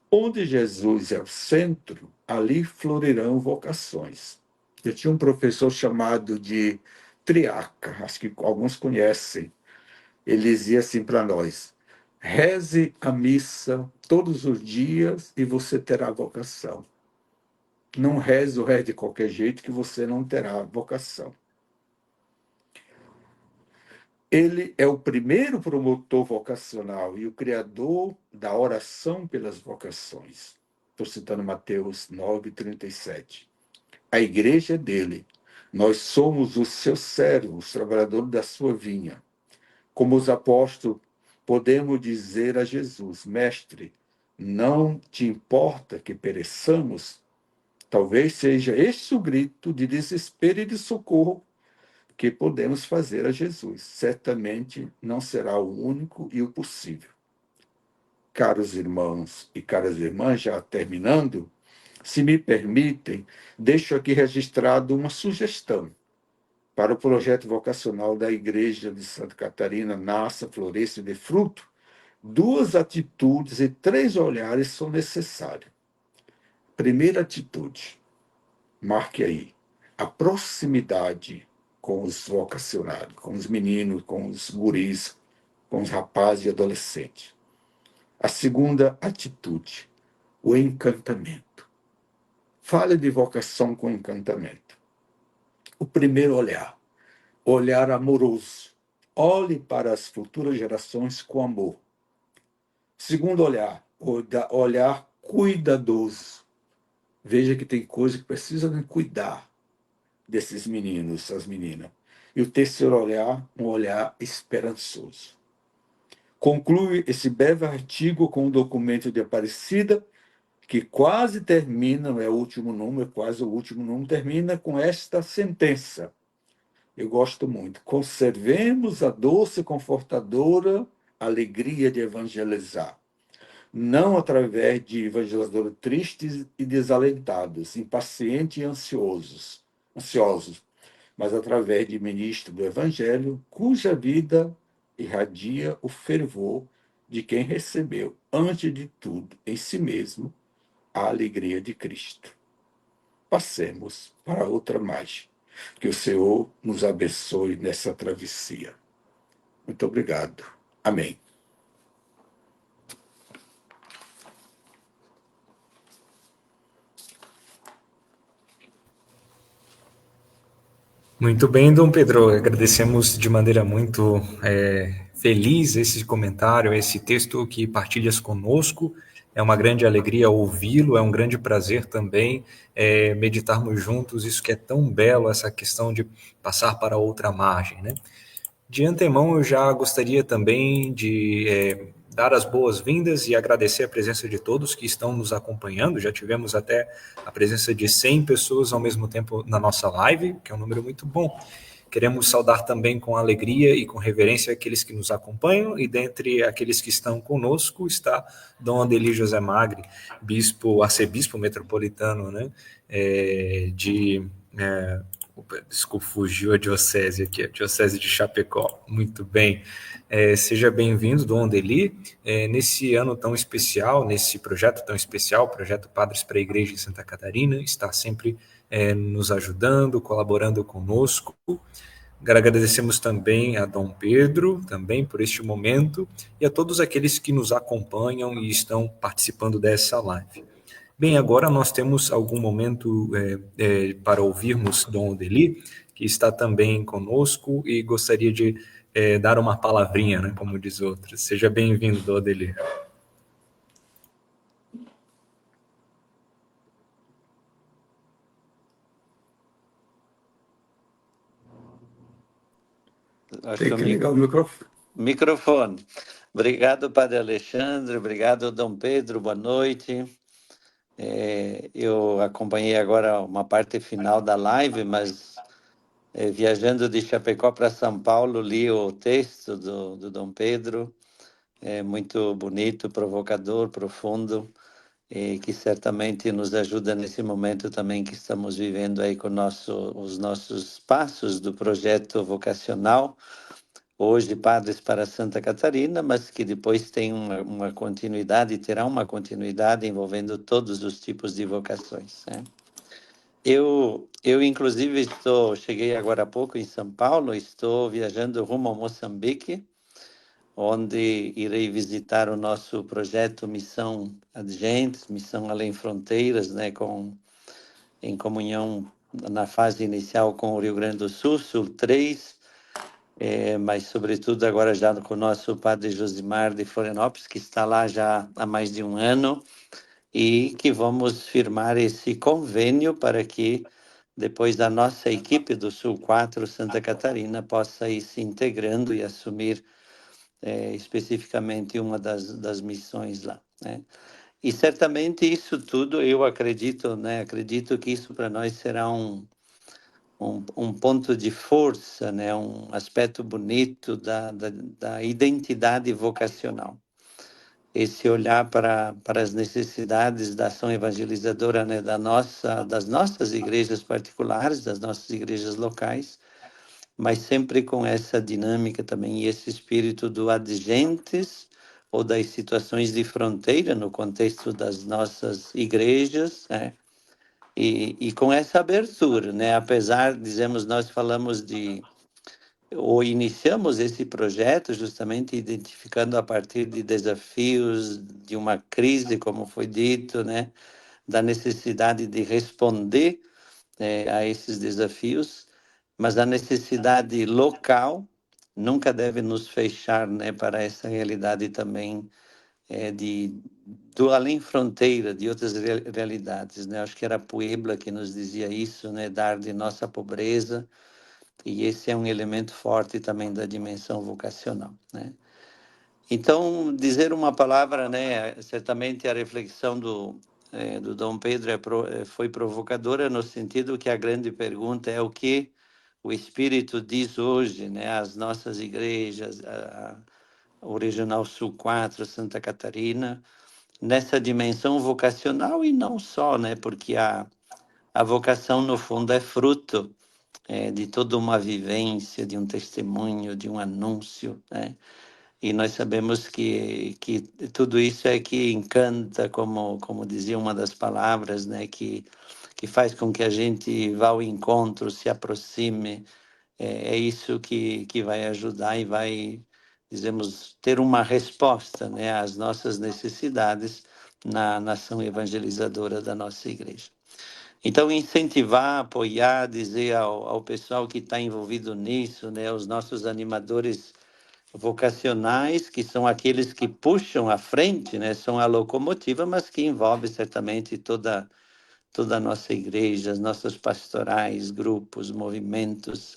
Onde Jesus é o centro, ali florirão vocações. Eu tinha um professor chamado de Triarca, acho que alguns conhecem. Ele dizia assim para nós: reze a missa todos os dias e você terá vocação. Não reze o ré de qualquer jeito que você não terá vocação. Ele é o primeiro promotor vocacional e o criador da oração pelas vocações. Estou citando Mateus 9:37. A igreja é dele. Nós somos os seus servos, os trabalhadores da sua vinha. Como os apóstolos, podemos dizer a Jesus: Mestre, não te importa que pereçamos? Talvez seja este o grito de desespero e de socorro que podemos fazer a Jesus. Certamente não será o único e o possível. Caros irmãos e caras irmãs, já terminando, se me permitem, deixo aqui registrado uma sugestão para o projeto vocacional da Igreja de Santa Catarina, Nasça, Floresça e Dê Fruto. 2 atitudes e 3 olhares são necessários. Primeira atitude, marque aí, a proximidade com os vocacionados, com os meninos, com os guris, com os rapazes e adolescentes. A segunda atitude, o encantamento. Fale de vocação com encantamento. O primeiro olhar amoroso. Olhe para as futuras gerações com amor. Segundo olhar cuidadoso. Veja que tem coisa que precisa cuidar desses meninos, essas meninas. E o terceiro olhar, um olhar esperançoso. Conclui esse breve artigo com um documento de Aparecida, que quase termina, não é o último número, quase o último número, termina com esta sentença. Eu gosto muito. Conservemos a doce e confortadora alegria de evangelizar. Não através de evangelizadores tristes e desalentados, impacientes e ansiosos, mas através de ministro do Evangelho, cuja vida irradia o fervor de quem recebeu, antes de tudo, em si mesmo, a alegria de Cristo. Passemos para outra margem. Que o Senhor nos abençoe nessa travessia. Muito obrigado. Amém. Muito bem, Dom Pedro. Agradecemos de maneira muito feliz esse comentário, esse texto que partilhas conosco. É uma grande alegria ouvi-lo, é um grande prazer também meditarmos juntos. Isso que é tão belo, essa questão de passar para outra margem, né? De antemão, eu já gostaria também de dar as boas-vindas e agradecer a presença de todos que estão nos acompanhando. Já tivemos até a presença de 100 pessoas ao mesmo tempo na nossa live, que é um número muito bom. Queremos saudar também com alegria e com reverência aqueles que nos acompanham, e dentre aqueles que estão conosco está Dom Adeli José Magri, arcebispo metropolitano, né, desculpa, fugiu a diocese aqui, a diocese de Chapecó. Muito bem. Seja bem-vindo, Dom Adeli, nesse ano tão especial, nesse projeto tão especial, projeto Padres para a Igreja em Santa Catarina, está sempre nos ajudando, colaborando conosco. Agradecemos também a Dom Pedro, também por este momento, e a todos aqueles que nos acompanham e estão participando dessa live. Bem, agora nós temos algum momento para ouvirmos Dom Adeli, que está também conosco e gostaria de dar uma palavrinha, né, como diz outros. Seja bem-vindo, Dom Adeli. Tem que ligar o microfone. Microfone. Obrigado, Padre Alexandre, obrigado, Dom Pedro, boa noite. Eu acompanhei agora uma parte final da live, mas viajando de Chapecó para São Paulo, li o texto do Dom Pedro, muito bonito, provocador, profundo, e que certamente nos ajuda nesse momento também que estamos vivendo aí com os nossos passos do projeto vocacional, hoje Padres para Santa Catarina, mas que depois tem uma continuidade, terá uma continuidade envolvendo todos os tipos de vocações, né? Eu inclusive, cheguei agora há pouco em São Paulo, estou viajando rumo a Moçambique, onde irei visitar o nosso projeto Missão Adigentes, Missão Além Fronteiras, né, em comunhão na fase inicial com o Rio Grande do Sul, Sul 3, mas sobretudo agora já com o nosso Padre Josimar de Florianópolis, que está lá já há mais de um ano, e que vamos firmar esse convênio para que depois a nossa equipe do Sul 4, Santa Catarina, possa ir se integrando e assumir especificamente uma das missões lá, né? E certamente isso tudo, eu acredito, né? Acredito que isso para nós será um ponto de força, né? Um aspecto bonito da identidade vocacional. Esse olhar para as necessidades da ação evangelizadora, né? Das nossas igrejas particulares, das nossas igrejas locais, mas sempre com essa dinâmica também e esse espírito do adigentes ou das situações de fronteira no contexto das nossas igrejas, né? E com essa abertura, né? Apesar, dizemos, nós falamos ou iniciamos esse projeto justamente identificando a partir de desafios, de uma crise, como foi dito, né? Da necessidade de responder a esses desafios, mas a necessidade local nunca deve nos fechar, né, para essa realidade também do além fronteira, de outras realidades, né? Acho que era Puebla que nos dizia isso, né, dar de nossa pobreza, e esse é um elemento forte também da dimensão vocacional, né? Então, dizer uma palavra, né, certamente a reflexão do Dom Pedro foi provocadora no sentido que a grande pergunta é o que o Espírito diz hoje, né, às nossas igrejas, o Regional Sul 4, Santa Catarina, nessa dimensão vocacional e não só, né, porque a vocação, no fundo, é fruto de toda uma vivência, de um testemunho, de um anúncio, né? E nós sabemos que tudo isso é que encanta, como dizia uma das palavras, né, que faz com que a gente vá ao encontro, se aproxime. É isso que vai ajudar e vai, dizemos, ter uma resposta, né, às nossas necessidades na ação evangelizadora da nossa igreja. Então, incentivar, apoiar, dizer ao pessoal que está envolvido nisso, né, os nossos animadores vocacionais, que são aqueles que puxam à frente, né, são a locomotiva, mas que envolve certamente toda a nossa igreja, as nossas pastorais, grupos, movimentos,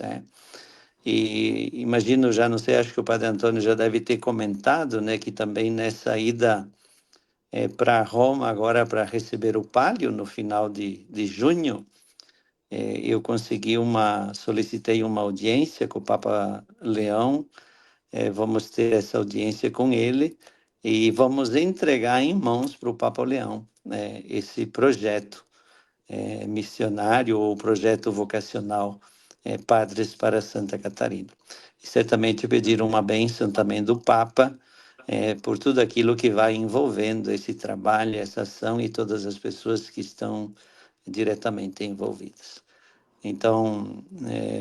E imagino, já não sei, acho que o Padre Antônio já deve ter comentado, né, que também nessa ida para Roma, agora para receber o Palio, no final de junho, eu solicitei uma audiência com o Papa Leão. Vamos ter essa audiência com ele e vamos entregar em mãos para o Papa Leão esse projeto missionário ou projeto vocacional Padres para Santa Catarina. E certamente pedir uma bênção também do Papa por tudo aquilo que vai envolvendo esse trabalho, essa ação e todas as pessoas que estão diretamente envolvidas. Então,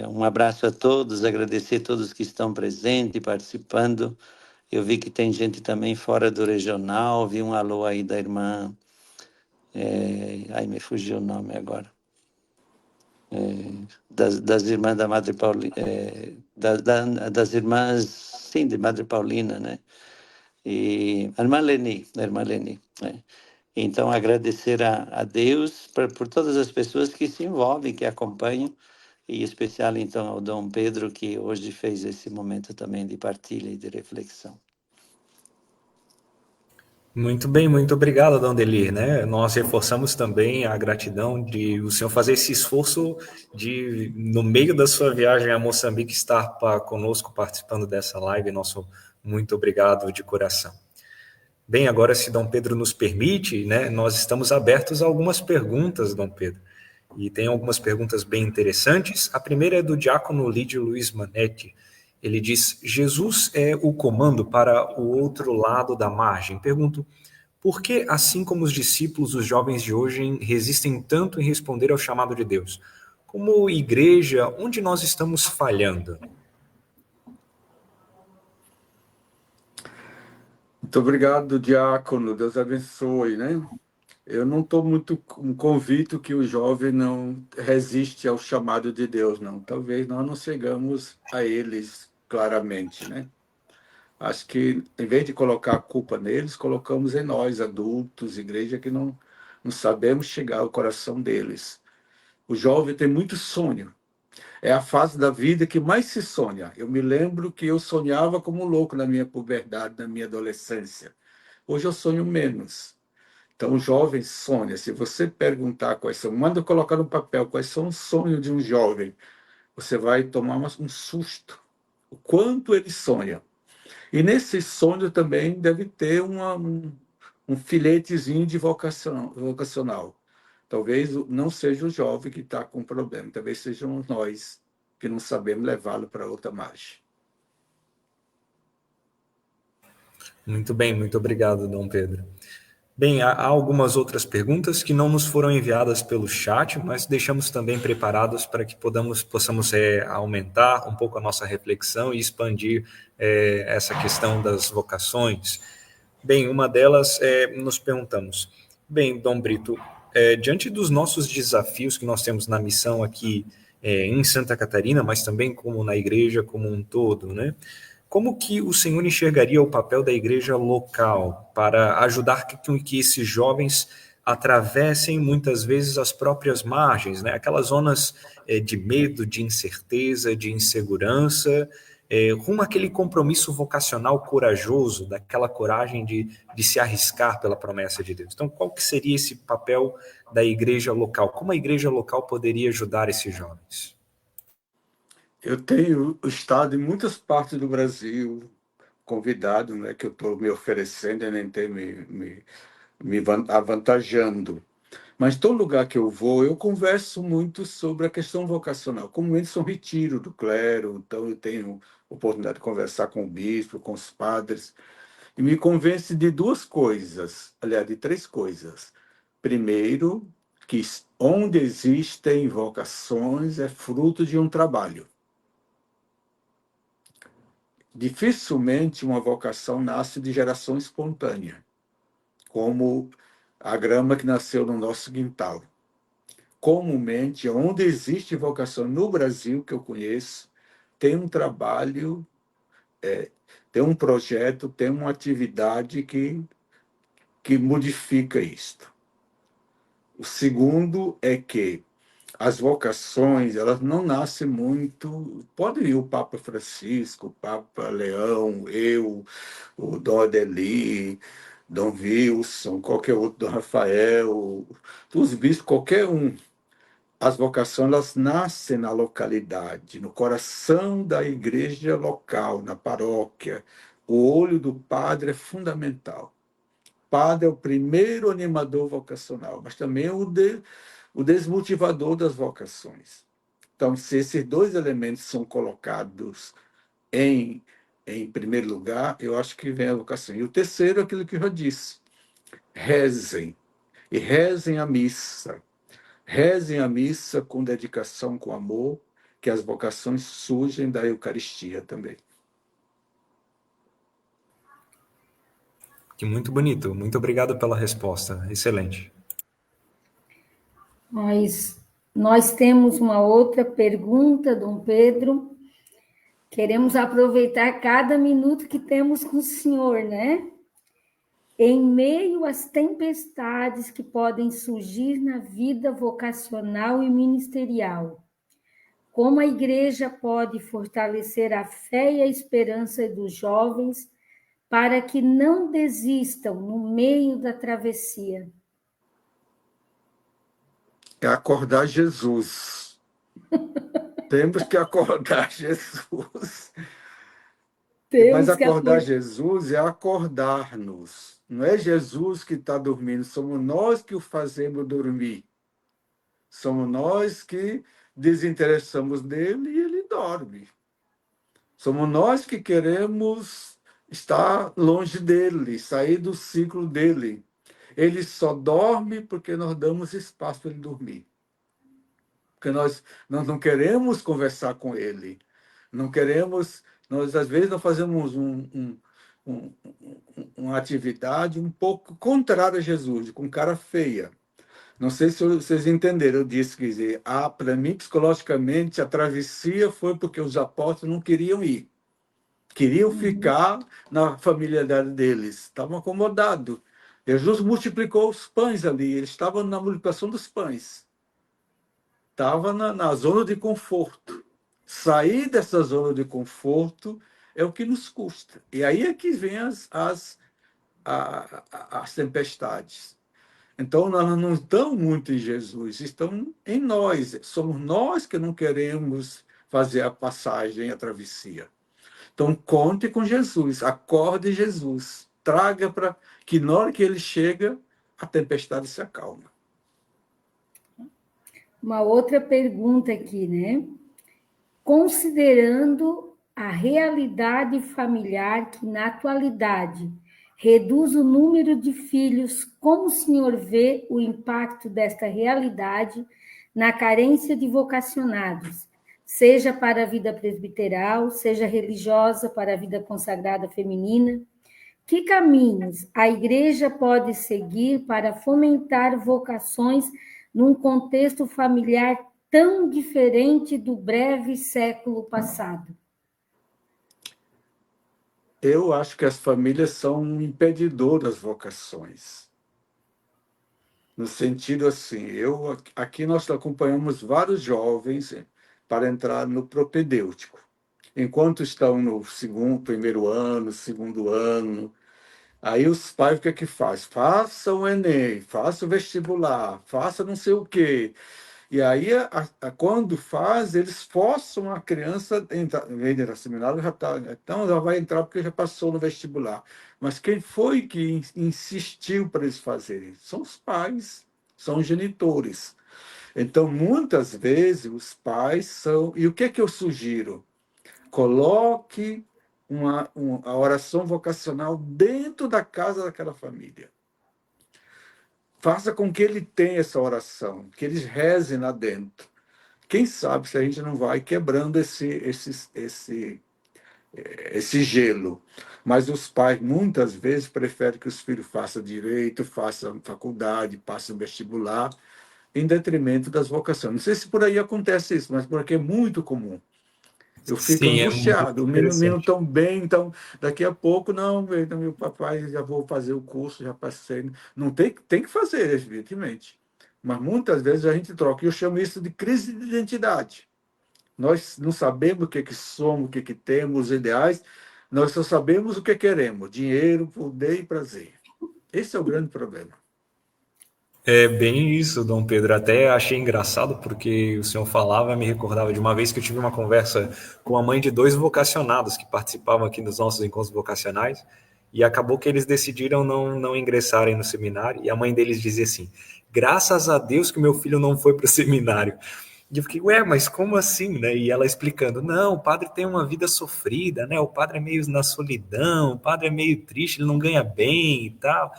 um abraço a todos, agradecer a todos que estão presentes e participando. Eu vi que tem gente também fora do regional, vi um alô aí da irmã, aí me fugiu o nome agora, das irmãs da Madre Paulina, das irmãs, sim, de Madre Paulina, né? E a irmã Leni, né? Então, agradecer a Deus por todas as pessoas que se envolvem, que acompanham, e em especial, então, ao Dom Pedro, que hoje fez esse momento também de partilha e de reflexão. Muito bem, muito obrigado, Dom Delir, né? Nós reforçamos também a gratidão de o senhor fazer esse esforço de, no meio da sua viagem a Moçambique, estar conosco participando dessa live. Nosso muito obrigado de coração. Bem, agora, se Dom Pedro nos permite, né, nós estamos abertos a algumas perguntas, Dom Pedro. E tem algumas perguntas bem interessantes. A primeira é do diácono Lídio Luiz Manetti. Ele diz: Jesus é o comando para o outro lado da margem. Pergunto, por que, assim como os discípulos, os jovens de hoje resistem tanto em responder ao chamado de Deus? Como igreja, onde nós estamos falhando? Muito obrigado, diácono. Deus abençoe, né? Eu não estou muito convicto que o jovem não resiste ao chamado de Deus, não. Talvez nós não chegamos a eles claramente, né? Acho que, em vez de colocar a culpa neles, colocamos em nós, adultos, igreja, que não sabemos chegar ao coração deles. O jovem tem muito sonho. É a fase da vida que mais se sonha. Eu me lembro que eu sonhava como louco na minha puberdade, na minha adolescência. Hoje eu sonho menos. Então, o jovem sonha. Se você perguntar quais são, manda colocar no papel quais são os sonhos de um jovem, você vai tomar um susto. O quanto ele sonha. E nesse sonho também deve ter um filetezinho de vocacional. Talvez não seja o jovem que está com problema, talvez sejamos nós que não sabemos levá-lo para outra margem. Muito bem, muito obrigado, Dom Pedro. Bem, há algumas outras perguntas que não nos foram enviadas pelo chat, mas deixamos também preparados para que possamos aumentar um pouco a nossa reflexão e expandir essa questão das vocações. Bem, uma delas nos perguntamos, bem, Dom Brito, diante dos nossos desafios que nós temos na missão aqui em Santa Catarina, mas também como na igreja como um todo, né? Como que o senhor enxergaria o papel da igreja local para ajudar que esses jovens atravessem muitas vezes as próprias margens, né? Aquelas zonas de medo, de incerteza, de insegurança, rumo àquele compromisso vocacional corajoso, daquela coragem de se arriscar pela promessa de Deus. Então, qual que seria esse papel da igreja local? Como a igreja local poderia ajudar esses jovens? Eu tenho estado em muitas partes do Brasil, convidado, né, que eu estou me oferecendo e nem tenho me avantajando. Mas todo lugar que eu vou, eu converso muito sobre a questão vocacional. Comumente sou retiro do clero, então eu tenho oportunidade de conversar com o bispo, com os padres, e me convence de duas coisas, aliás, de três coisas. Primeiro, que onde existem vocações é fruto de um trabalho. Dificilmente uma vocação nasce de geração espontânea, como a grama que nasceu no nosso quintal. Comumente, onde existe vocação no Brasil, que eu conheço, tem um trabalho, tem um projeto, tem uma atividade que modifica isto. O segundo é que as vocações, elas não nascem muito. Pode ir o Papa Francisco, o Papa Leão, eu, o Dom Adeli, Dom Wilson, qualquer outro, Dom Rafael, os bispos, qualquer um. As vocações, elas nascem na localidade, no coração da igreja local, na paróquia. O olho do padre é fundamental. O padre é o primeiro animador vocacional, mas também o desmotivador das vocações. Então, se esses dois elementos são colocados em, em primeiro lugar, eu acho que vem a vocação. E o terceiro é aquilo que eu já disse: rezem, e rezem a missa. Rezem a missa com dedicação, com amor, que as vocações surgem da Eucaristia também. Que muito bonito. Muito obrigado pela resposta. Excelente. Nós temos uma outra pergunta, Dom Pedro. Queremos aproveitar cada minuto que temos com o senhor, né? Em meio às tempestades que podem surgir na vida vocacional e ministerial, como a igreja pode fortalecer a fé e a esperança dos jovens para que não desistam no meio da travessia? É acordar Jesus. Temos que acordar Jesus. Mas Temos que acordar acordar. Jesus é acordar-nos. Não é Jesus que está dormindo, somos nós que o fazemos dormir. Somos nós que desinteressamos dele e ele dorme. Somos nós que queremos estar longe dele, sair do ciclo dele. Ele só dorme porque nós damos espaço para ele dormir. Porque nós não queremos conversar com ele. Não queremos. Nós, às vezes, nós fazemos uma atividade um pouco contrária a Jesus, com cara feia. Não sei se vocês entenderam. Eu disse que, para mim, psicologicamente, a travessia foi porque os apóstolos não queriam ir. Queriam ficar na familiaridade deles. Estavam acomodados. Jesus multiplicou os pães ali. Eles estavam na multiplicação dos pães. Estava na zona de conforto. Sair dessa zona de conforto é o que nos custa. E aí é que vem as tempestades. Então, nós não estamos muito em Jesus, estamos em nós. Somos nós que não queremos fazer a passagem, a travessia. Então, conte com Jesus, acorde Jesus, traga para que na hora que ele chega, a tempestade se acalma. Uma outra pergunta aqui, né? Considerando a realidade familiar que, na atualidade, reduz o número de filhos, como o senhor vê o impacto desta realidade na carência de vocacionados, seja para a vida presbiteral, seja religiosa para a vida consagrada feminina? Que caminhos a igreja pode seguir para fomentar vocações num contexto familiar tão diferente do breve século passado? Eu acho que as famílias são um impedidor das vocações. No sentido assim, aqui nós acompanhamos vários jovens para entrar no propedêutico. Enquanto estão no primeiro ano, segundo ano, aí os pais o que é que faz? Faça o Enem, faça o vestibular, faça não sei o quê. E aí, quando faz, eles forçam a criança a entrar. Em vez de ir ao seminário, já tá, então já vai entrar porque já passou no vestibular. Mas quem foi que insistiu para eles fazerem? São os pais, são os genitores. Então, muitas vezes, os pais são. E o que é que eu sugiro? Coloque a oração vocacional dentro da casa daquela família. Faça com que ele tenha essa oração, que eles rezem lá dentro. Quem sabe se a gente não vai quebrando esse gelo. Mas os pais, muitas vezes, preferem que os filhos façam direito, façam faculdade, passem vestibular, em detrimento das vocações. Não sei se por aí acontece isso, mas por aqui é muito comum. Eu fico Sim, é muito angustiado. O menino interessante. tão bem, então daqui a pouco, não, meu papai, já vou fazer o curso, já passei. Não tem que fazer, evidentemente. Mas muitas vezes a gente troca. E eu chamo isso de crise de identidade. Nós não sabemos o que somos, o que temos, os ideais. Nós só sabemos o que queremos: dinheiro, poder e prazer. Esse é o grande problema. É bem isso, Dom Pedro. Até achei engraçado porque o senhor falava, me recordava de uma vez que eu tive uma conversa com a mãe de dois vocacionados que participavam aqui dos nossos encontros vocacionais e acabou que eles decidiram não ingressarem no seminário e a mãe deles dizia assim: graças a Deus que meu filho não foi para o seminário. E eu fiquei, ué, mas como assim, né? E ela explicando, não, o padre tem uma vida sofrida, né? O padre é meio na solidão, o padre é meio triste, ele não ganha bem e tal.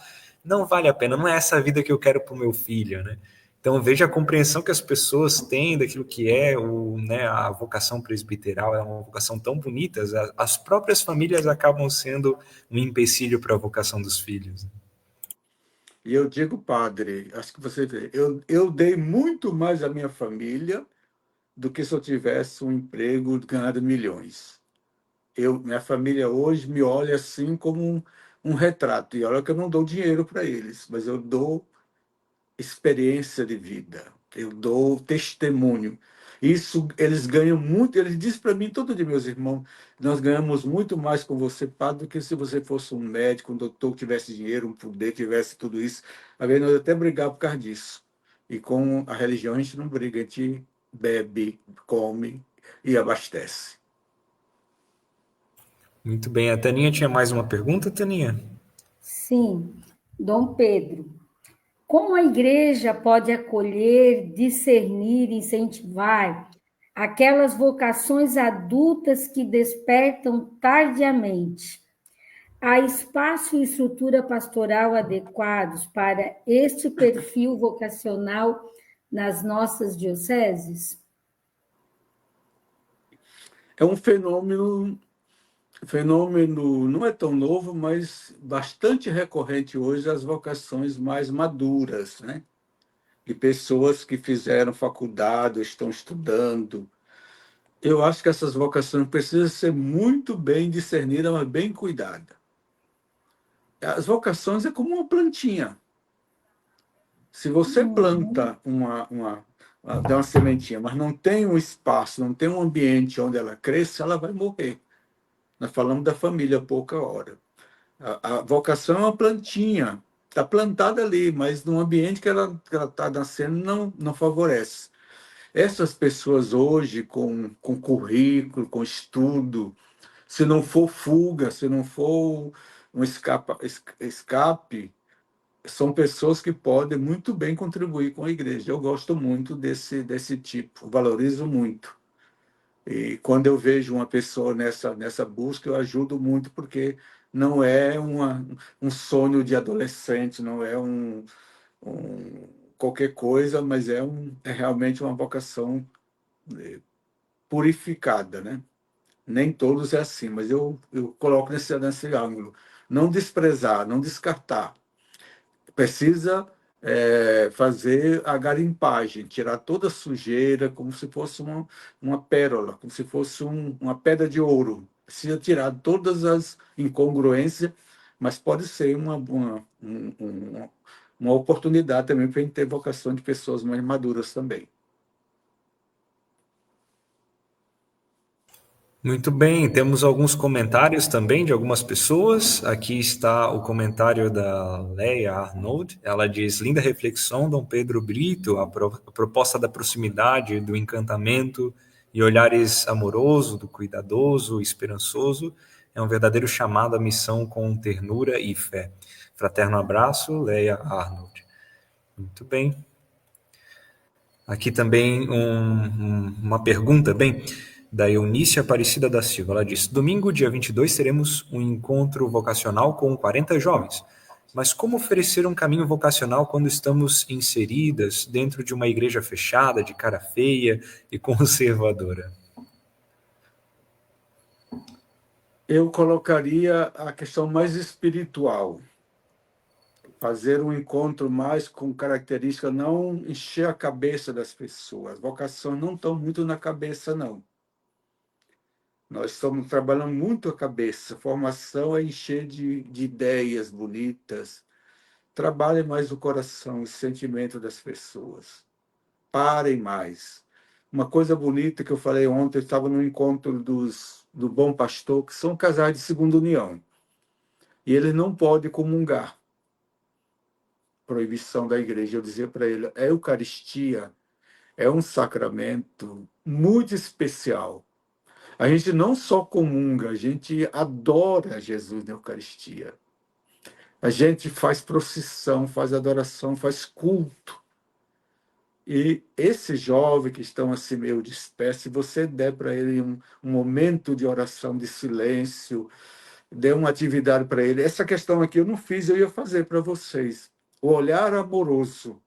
Não vale a pena, não é essa vida que eu quero para o meu filho, né? Então veja a compreensão que as pessoas têm daquilo que é né, a vocação presbiteral, é uma vocação tão bonita, as próprias famílias acabam sendo um empecilho para a vocação dos filhos. E eu digo, padre, acho que você vê, eu dei muito mais à minha família do que se eu tivesse um emprego ganhando milhões. Minha família hoje me olha assim como um retrato. E olha que eu não dou dinheiro para eles, mas eu dou experiência de vida, eu dou testemunho. Isso eles ganham muito. Eles dizem para mim todo dia, meus irmãos, nós ganhamos muito mais com você, padre, do que se você fosse um médico, um doutor que tivesse dinheiro, um poder, tivesse tudo isso. Às vezes nós até brigamos por causa disso. E com a religião a gente não briga, a gente bebe, come e abastece. Muito bem, a Taninha tinha mais uma pergunta, Taninha? Sim, Dom Pedro. Como a igreja pode acolher, discernir, incentivar aquelas vocações adultas que despertam tardiamente? Há espaço e estrutura pastoral adequados para este perfil vocacional nas nossas dioceses? É um fenômeno não é tão novo, mas bastante recorrente hoje, as vocações mais maduras, né? De pessoas que fizeram faculdade, estão estudando. Eu acho que essas vocações precisam ser muito bem discernidas, mas bem cuidadas. As vocações é como uma plantinha. Se você planta dá uma sementinha, mas não tem um espaço, não tem um ambiente onde ela cresça, ela vai morrer. Nós falamos da família há pouca hora. A vocação é uma plantinha, está plantada ali, mas no ambiente que ela está nascendo não favorece. Essas pessoas hoje, com currículo, com estudo, se não for fuga, se não for um escape, são pessoas que podem muito bem contribuir com a igreja. Eu gosto muito desse tipo, valorizo muito. E quando eu vejo uma pessoa nessa busca, eu ajudo muito, porque não é um sonho de adolescente, não é qualquer coisa, mas é realmente uma vocação purificada, né? Nem todos é assim, mas eu coloco nesse ângulo. Não desprezar, não descartar. Precisa fazer a garimpagem, tirar toda a sujeira, como se fosse uma pérola, como se fosse uma pedra de ouro. Precisa tirar todas as incongruências, mas pode ser uma oportunidade também para a gente ter vocação de pessoas mais maduras também. Muito bem, temos alguns comentários também de algumas pessoas. Aqui está o comentário da Leia Arnold. Ela diz: linda reflexão, Dom Pedro Brito, a proposta da proximidade, do encantamento e olhares amoroso, do cuidadoso, esperançoso, é um verdadeiro chamado à missão com ternura e fé. Fraterno abraço, Leia Arnold. Muito bem. Aqui também uma pergunta, bem, da Eunice Aparecida da Silva. Ela diz: domingo, dia 22, teremos um encontro vocacional com 40 jovens. Mas como oferecer um caminho vocacional quando estamos inseridas dentro de uma igreja fechada, de cara feia e conservadora? Eu colocaria a questão mais espiritual. Fazer um encontro mais com característica, não encher a cabeça das pessoas. Vocações não estão muito na cabeça, não. Nós estamos trabalhando muito a cabeça. Formação é encher de ideias bonitas. trabalhem mais o coração, o sentimento das pessoas. Parem mais. Uma coisa bonita que eu falei ontem, eu estava no encontro do Bom Pastor, que são casais de segunda união. E eles não podem comungar. Proibição da igreja. Eu dizia para ele, a Eucaristia é um sacramento muito especial. A gente não só comunga, a gente adora Jesus na Eucaristia. A gente faz procissão, faz adoração, faz culto. E esses jovens que estão assim meio dispersos, se você der para ele um momento de oração, de silêncio, dê uma atividade para ele. Essa questão aqui eu não fiz, eu ia fazer para vocês. O olhar amoroso.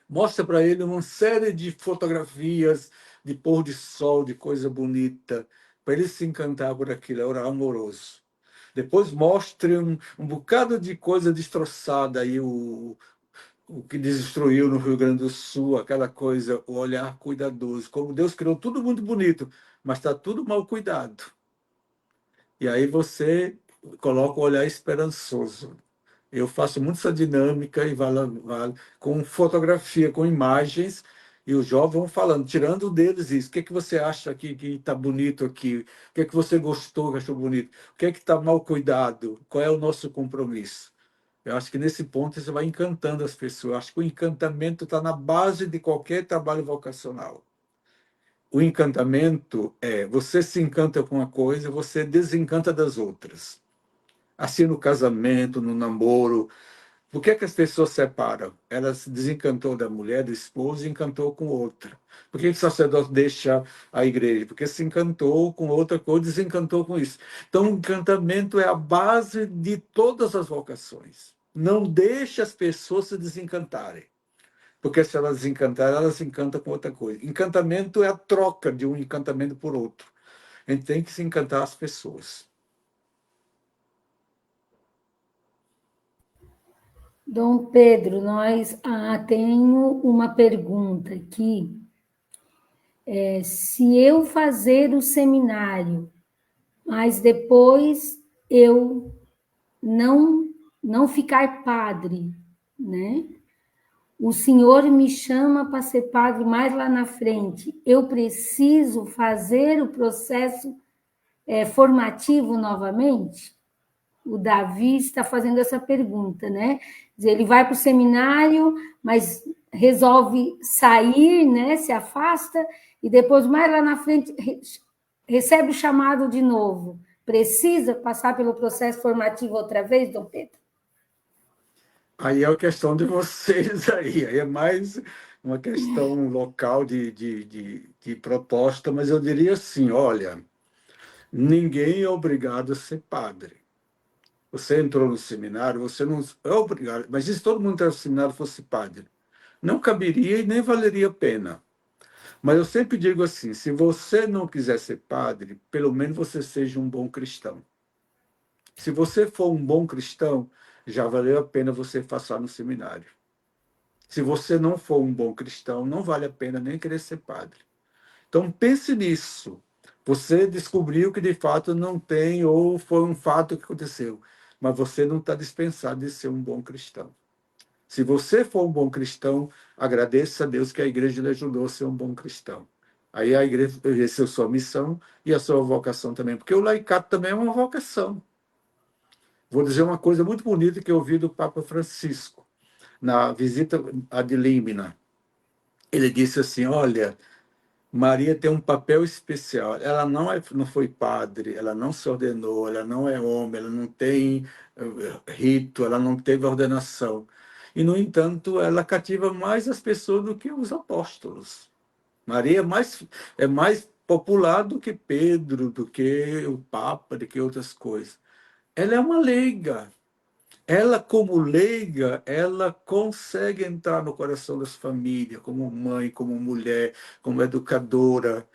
Mostra para ele uma série de fotografias de pôr de sol, de coisa bonita, para ele se encantar por aquilo, é orar amoroso. Depois mostre um bocado de coisa destroçada aí, o que destruiu no Rio Grande do Sul, aquela coisa, o olhar cuidadoso. Como Deus criou tudo muito bonito, mas está tudo mal cuidado. E aí você coloca o olhar esperançoso. Eu faço muito essa dinâmica e com fotografia, com imagens, e os jovens vão falando, tirando deles isso. O que é que você acha aqui que está bonito aqui? O que é que você gostou, que achou bonito? O que é que está mal cuidado? Qual é o nosso compromisso? Eu acho que nesse ponto você vai encantando as pessoas. Eu acho que o encantamento está na base de qualquer trabalho vocacional. O encantamento é você se encanta com uma coisa, você desencanta das outras. Assim no casamento, no namoro. Por que as pessoas separam? Ela se desencantou da mulher, do esposo, e encantou com outra. Por que o sacerdote deixa a igreja? Porque se encantou com outra coisa, desencantou com isso. Então, o encantamento é a base de todas as vocações. Não deixe as pessoas se desencantarem. Porque se elas desencantarem, elas se encantam com outra coisa. Encantamento é a troca de um encantamento por outro. A gente tem que se encantar as pessoas. Dom Pedro, tenho uma pergunta aqui. Se eu fazer o seminário, mas depois eu não ficar padre, né? O senhor me chama para ser padre mais lá na frente. Eu preciso fazer o processo formativo novamente? O Davi está fazendo essa pergunta, né? Ele vai para o seminário, mas resolve sair, né? Se afasta, e depois, mais lá na frente, recebe o chamado de novo. Precisa passar pelo processo formativo outra vez, Dom Pedro? Aí é a questão de vocês aí é mais uma questão local de proposta, mas eu diria assim, olha, ninguém é obrigado a ser padre. Você entrou no seminário, você não é obrigado, mas se todo mundo entrasse no seminário fosse padre, não caberia e nem valeria a pena. Mas eu sempre digo assim, se você não quiser ser padre, pelo menos você seja um bom cristão. Se você for um bom cristão, já valeu a pena você passar no seminário. Se você não for um bom cristão, não vale a pena nem querer ser padre. Então pense nisso. Você descobriu que de fato não tem, ou foi um fato que aconteceu, mas você não está dispensado de ser um bom cristão. Se você for um bom cristão, agradeça a Deus que a igreja lhe ajudou a ser um bom cristão. Aí a igreja exerceu sua missão e a sua vocação também, porque o laicato também é uma vocação. Vou dizer uma coisa muito bonita que eu ouvi do Papa Francisco, na visita a de Límina. Ele disse assim, olha, Maria tem um papel especial. Ela não foi padre, ela não se ordenou, ela não é homem, ela não tem rito, ela não teve ordenação. E, no entanto, ela cativa mais as pessoas do que os apóstolos. Maria é mais popular do que Pedro, do que o Papa, do que outras coisas. Ela é uma leiga. Ela, como leiga, ela consegue entrar no coração das famílias, como mãe, como mulher, como educadora.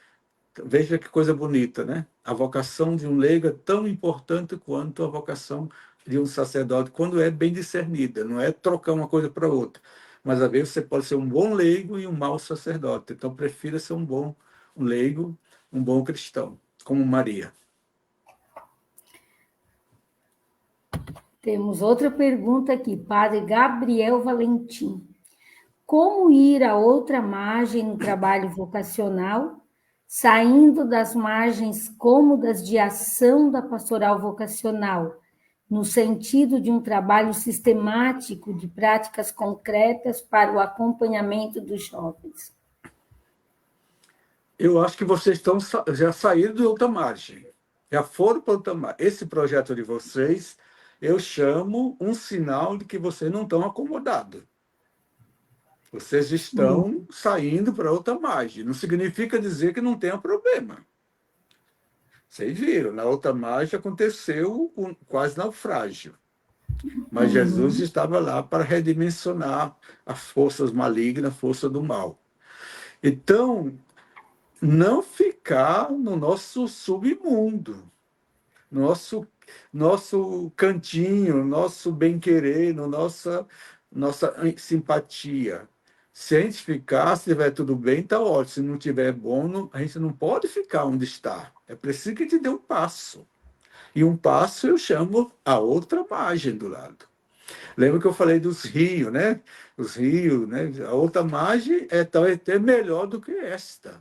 Veja que coisa bonita, né? A vocação de um leigo é tão importante quanto a vocação de um sacerdote, quando é bem discernida, não é trocar uma coisa para outra. Mas, às vezes, você pode ser um bom leigo e um mau sacerdote. Então, prefira ser um bom leigo, um bom cristão, como Maria. Temos outra pergunta aqui, Padre Gabriel Valentim. Como ir a outra margem no trabalho vocacional, saindo das margens cômodas de ação da pastoral vocacional, no sentido de um trabalho sistemático de práticas concretas para o acompanhamento dos jovens? Eu acho que vocês já saíram de outra margem, já foram para outra margem. Esse projeto de vocês, eu chamo um sinal de que vocês não estão acomodados. Vocês estão saindo para outra margem. Não significa dizer que não tenha problema. Vocês viram, na outra margem aconteceu quase naufrágio. Mas Jesus estava lá para redimensionar as forças malignas, a força do mal. Então, não ficar no nosso submundo, nosso cantinho, nosso bem-querer, nossa simpatia. Se a gente ficar, se estiver tudo bem, está ótimo. Se não estiver bom, a gente não pode ficar onde está. É preciso que a gente dê um passo. E um passo eu chamo a outra margem do lado. Lembra que eu falei dos rios, né? Os rios, né? A outra margem é talvez até melhor do que esta.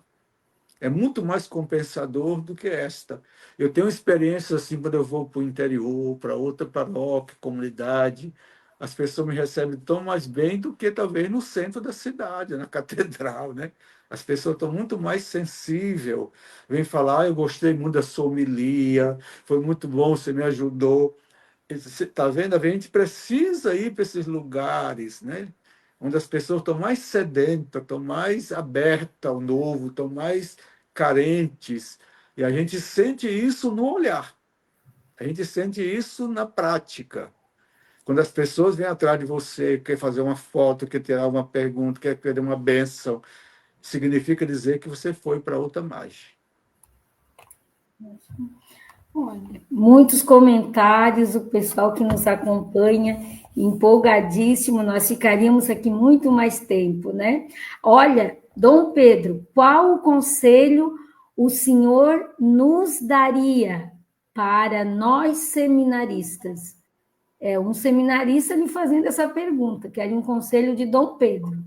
É muito mais compensador do que esta. Eu tenho experiências assim, quando eu vou para o interior, para outra paróquia, comunidade, as pessoas me recebem tão mais bem do que talvez no centro da cidade, na catedral, né? As pessoas estão muito mais sensíveis. Vêm falar, eu gostei muito da sua homilia, foi muito bom, você me ajudou. Está vendo? A gente precisa ir para esses lugares, né? Onde as pessoas estão mais sedentas, estão mais abertas ao novo, estão mais carentes. E a gente sente isso no olhar. A gente sente isso na prática. Quando as pessoas vêm atrás de você, quer fazer uma foto, quer tirar uma pergunta, quer pedir uma bênção, significa dizer que você foi para outra margem. Olha, muitos comentários, o pessoal que nos acompanha, empolgadíssimo, nós ficaríamos aqui muito mais tempo, né? Olha, Dom Pedro, qual o conselho o senhor nos daria para nós seminaristas? É um seminarista me fazendo essa pergunta, queria um conselho de Dom Pedro.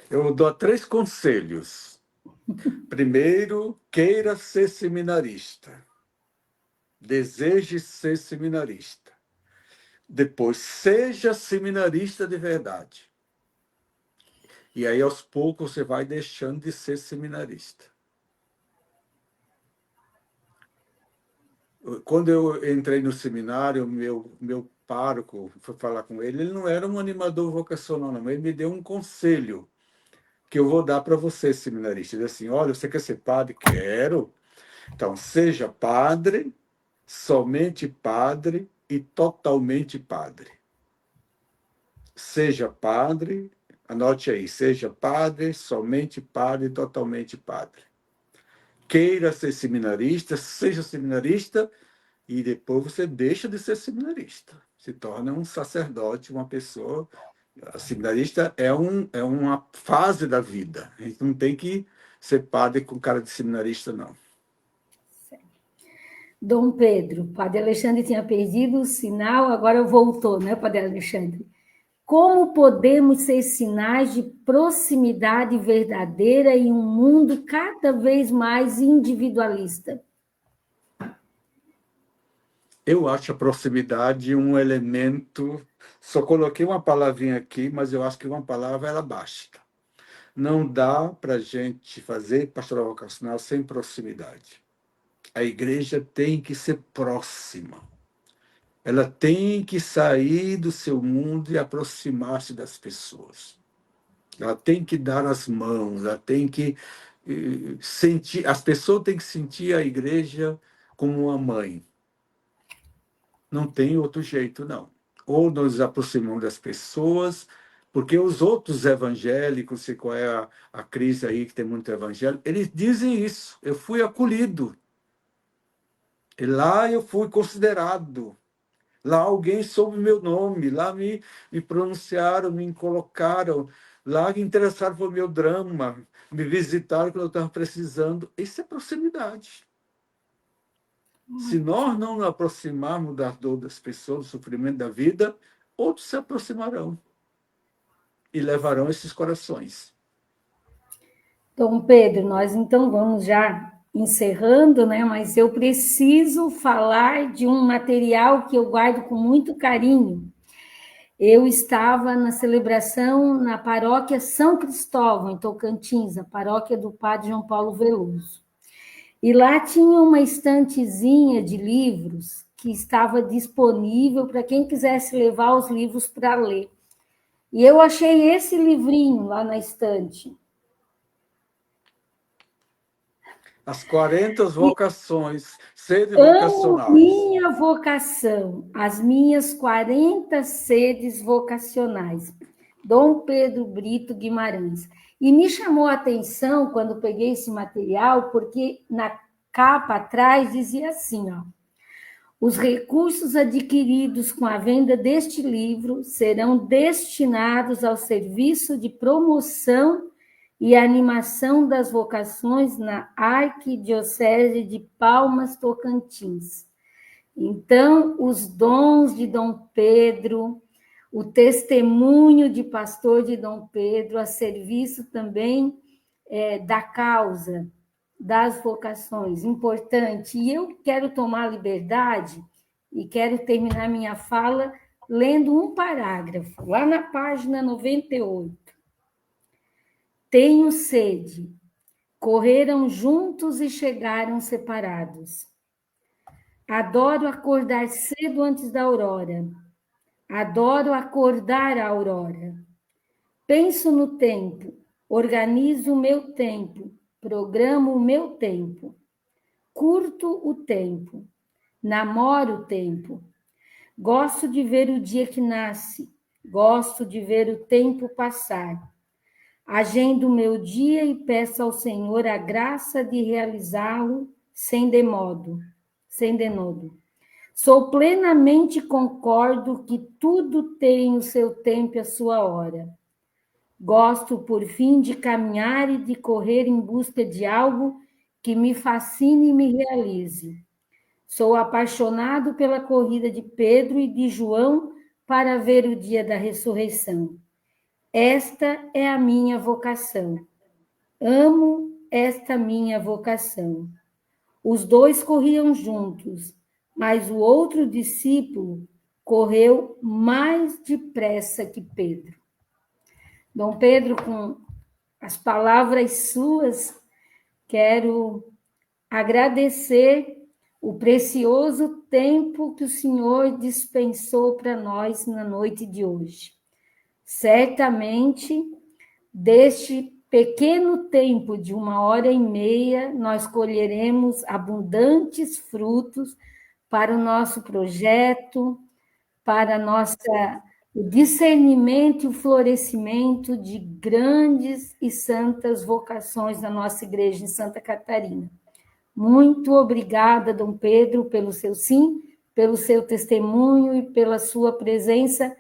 Eu dou 3 conselhos. Primeiro, queira ser seminarista. Deseje ser seminarista. Depois, seja seminarista de verdade. E aí, aos poucos, você vai deixando de ser seminarista. Quando eu entrei no seminário, meu pároco, foi falar com ele, ele não era um animador vocacional, não, ele me deu um conselho que eu vou dar para você, seminarista. Ele disse assim, olha, você quer ser padre? Quero. Então, seja padre, somente padre e totalmente padre. Seja padre, anote aí, seja padre, somente padre e totalmente padre. Queira ser seminarista, seja seminarista e depois você deixa de ser seminarista. Se torna um sacerdote, uma pessoa. A seminarista é uma fase da vida. A gente não tem que ser padre com cara de seminarista, não. Dom Pedro, Padre Alexandre tinha perdido o sinal, agora voltou, né, Padre Alexandre? Como podemos ser sinais de proximidade verdadeira em um mundo cada vez mais individualista? Eu acho a proximidade um elemento. Só coloquei uma palavrinha aqui, mas eu acho que uma palavra ela basta. Não dá para a gente fazer pastoral vocacional sem proximidade. A igreja tem que ser próxima. Ela tem que sair do seu mundo e aproximar-se das pessoas. Ela tem que dar as mãos, ela tem que sentir. As pessoas têm que sentir a igreja como uma mãe. Não tem outro jeito, não. Ou nos aproximamos das pessoas, porque os outros evangélicos, sei qual é a crise aí, que tem muito evangelho, eles dizem isso. Eu fui acolhido. E lá eu fui considerado. Lá alguém soube meu nome, lá me pronunciaram, me colocaram, lá interessaram por meu drama, me visitaram quando eu estava precisando. Isso é proximidade. Se nós não nos aproximarmos da dor das pessoas, do sofrimento da vida, outros se aproximarão e levarão esses corações. Dom Pedro, nós então vamos já encerrando, né? Mas eu preciso falar de um material que eu guardo com muito carinho. Eu estava na celebração na paróquia São Cristóvão, em Tocantins, a paróquia do Padre João Paulo Veloso. E lá tinha uma estantezinha de livros que estava disponível para quem quisesse levar os livros para ler. E eu achei esse livrinho lá na estante. As 40 vocações, sede Amo vocacionais. minha vocação, as minhas 40 sedes vocacionais. Dom Pedro Brito Guimarães. E me chamou a atenção quando peguei esse material, porque na capa atrás dizia assim, ó: os recursos adquiridos com a venda deste livro serão destinados ao serviço de promoção e animação das vocações na Arquidiocese de Palmas, Tocantins. Então, os dons de Dom Pedro, o testemunho de pastor de Dom Pedro, a serviço também da causa das vocações, importante. E eu quero tomar liberdade e quero terminar minha fala lendo um parágrafo, lá na página 98. Tenho sede. Correram juntos e chegaram separados. Adoro acordar cedo antes da aurora. Adoro acordar a aurora. Penso no tempo, organizo o meu tempo, programo o meu tempo. Curto o tempo, namoro o tempo. Gosto de ver o dia que nasce, gosto de ver o tempo passar. Agendo o meu dia e peço ao Senhor a graça de realizá-lo sem denodo. Sou plenamente concordo que tudo tem o seu tempo e a sua hora. Gosto, por fim, de caminhar e de correr em busca de algo que me fascine e me realize. Sou apaixonado pela corrida de Pedro e de João para ver o dia da ressurreição. Esta é a minha vocação. Amo esta minha vocação. Os dois corriam juntos, mas o outro discípulo correu mais depressa que Pedro. Dom Pedro, com as palavras suas, quero agradecer o precioso tempo que o Senhor dispensou para nós na noite de hoje. Certamente, deste pequeno tempo de 1h30, nós colheremos abundantes frutos para o nosso projeto, para o discernimento e o florescimento de grandes e santas vocações na nossa igreja em Santa Catarina. Muito obrigada, Dom Pedro, pelo seu sim, pelo seu testemunho e pela sua presença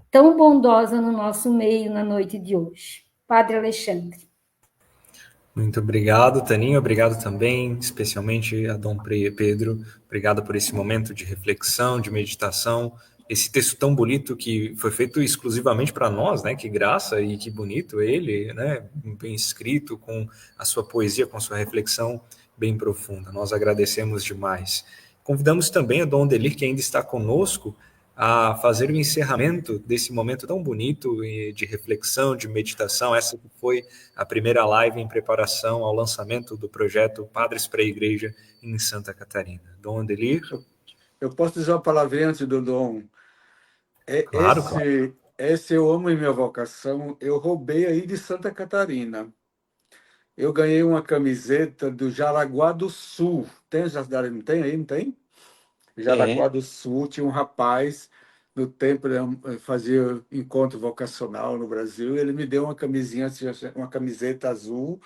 tão bondosa no nosso meio na noite de hoje. Padre Alexandre. Muito obrigado, Taninho. Obrigado também, especialmente a Dom Pedro. Obrigado por esse momento de reflexão, de meditação. Esse texto tão bonito que foi feito exclusivamente para nós, né? Que graça e que bonito ele, né? Bem escrito, com a sua poesia, com a sua reflexão bem profunda. Nós agradecemos demais. Convidamos também a Dom Delir, que ainda está conosco, a fazer o encerramento desse momento tão bonito de reflexão, de meditação. Essa foi a primeira live em preparação ao lançamento do projeto Padres para a Igreja em Santa Catarina. Dom Adelir? Eu posso dizer uma palavrinha antes do Dom? Claro. Esse eu amo em minha vocação, eu roubei aí de Santa Catarina. Eu ganhei uma camiseta do Jaraguá do Sul. Tem, não tem aí, não tem? Jaraguá do Sul, tinha um rapaz, no tempo fazia encontro vocacional no Brasil, ele me deu uma camisinha, uma camiseta azul,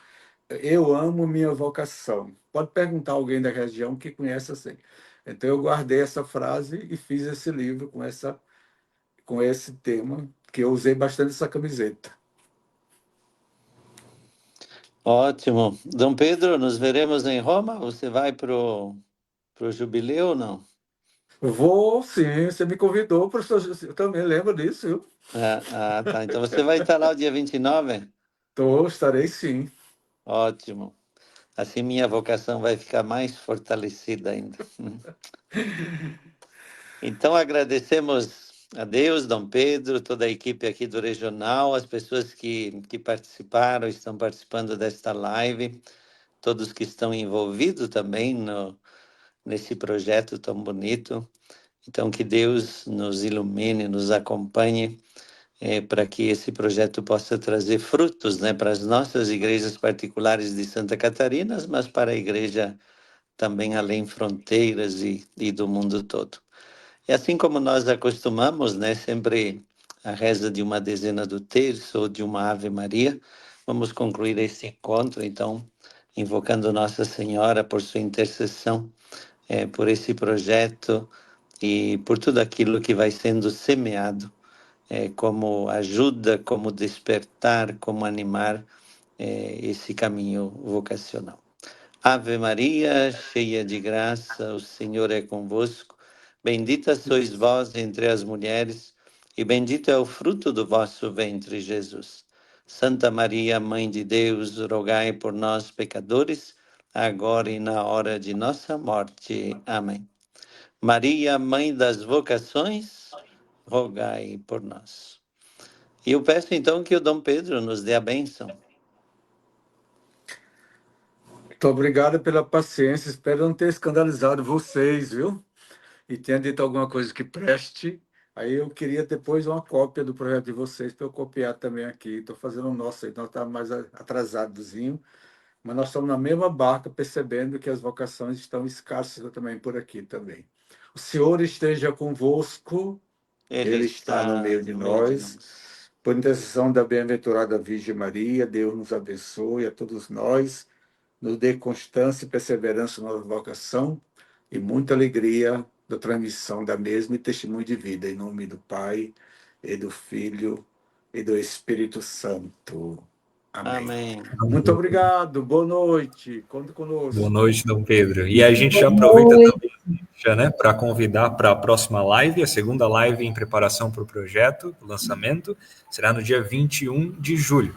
eu amo minha vocação. Pode perguntar a alguém da região que conhece assim. Então eu guardei essa frase e fiz esse livro com esse tema, que eu usei bastante essa camiseta. Ótimo. Dom Pedro, nos veremos em Roma? Você vai para o o jubileu ou não? Vou, sim, você me convidou, professor, eu também lembro disso, viu? Tá. Então você vai estar lá o dia 29? Estarei sim. Ótimo. Assim minha vocação vai ficar mais fortalecida ainda. Então agradecemos a Deus, Dom Pedro, toda a equipe aqui do Regional, as pessoas que participaram, estão participando desta live, todos que estão envolvidos também nesse projeto tão bonito. Então que Deus nos ilumine, nos acompanhe, para que esse projeto possa trazer frutos, né, para as nossas igrejas particulares de Santa Catarina, mas para a igreja também além fronteiras e do mundo todo. E assim como nós acostumamos, né, sempre a reza de uma dezena do terço ou de uma Ave Maria, vamos concluir esse encontro, então, invocando Nossa Senhora por sua intercessão, por esse projeto e por tudo aquilo que vai sendo semeado, como ajuda, como despertar, como animar esse caminho vocacional. Ave Maria, cheia de graça, o Senhor é convosco. Bendita sois vós entre as mulheres, e bendito é o fruto do vosso ventre, Jesus. Santa Maria, Mãe de Deus, rogai por nós, pecadores, agora e na hora de nossa morte. Amém. Maria, Mãe das vocações, rogai por nós. E eu peço então que o Dom Pedro nos dê a bênção. Muito obrigado pela paciência, espero não ter escandalizado vocês, viu? E tenha dito alguma coisa que preste. Aí eu queria depois uma cópia do projeto de vocês para eu copiar também aqui. Estou fazendo o nosso aí, nós estamos mais atrasadozinho, mas nós estamos na mesma barca, percebendo que as vocações estão escassas também por aqui também. O Senhor esteja convosco, Ele Ele está no está meio de no meio de nós. nós. Por intercessão da bem-aventurada Virgem Maria, Deus nos abençoe a todos nós, nos dê constância e perseverança na nossa vocação e muita alegria da transmissão da mesma e testemunho de vida, em nome do Pai, e do Filho, e do Espírito Santo. Amém. Amém. Muito obrigado, boa noite, conta Boa conosco. noite, Dom Pedro. E a gente já Boa aproveita noite. também, né, para convidar para a próxima live, a segunda live em preparação para o projeto, o lançamento, será no dia 21 de julho.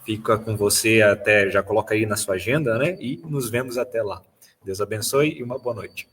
Fica com você até, já coloca aí na sua agenda, né? E nos vemos até lá. Deus abençoe e uma boa noite.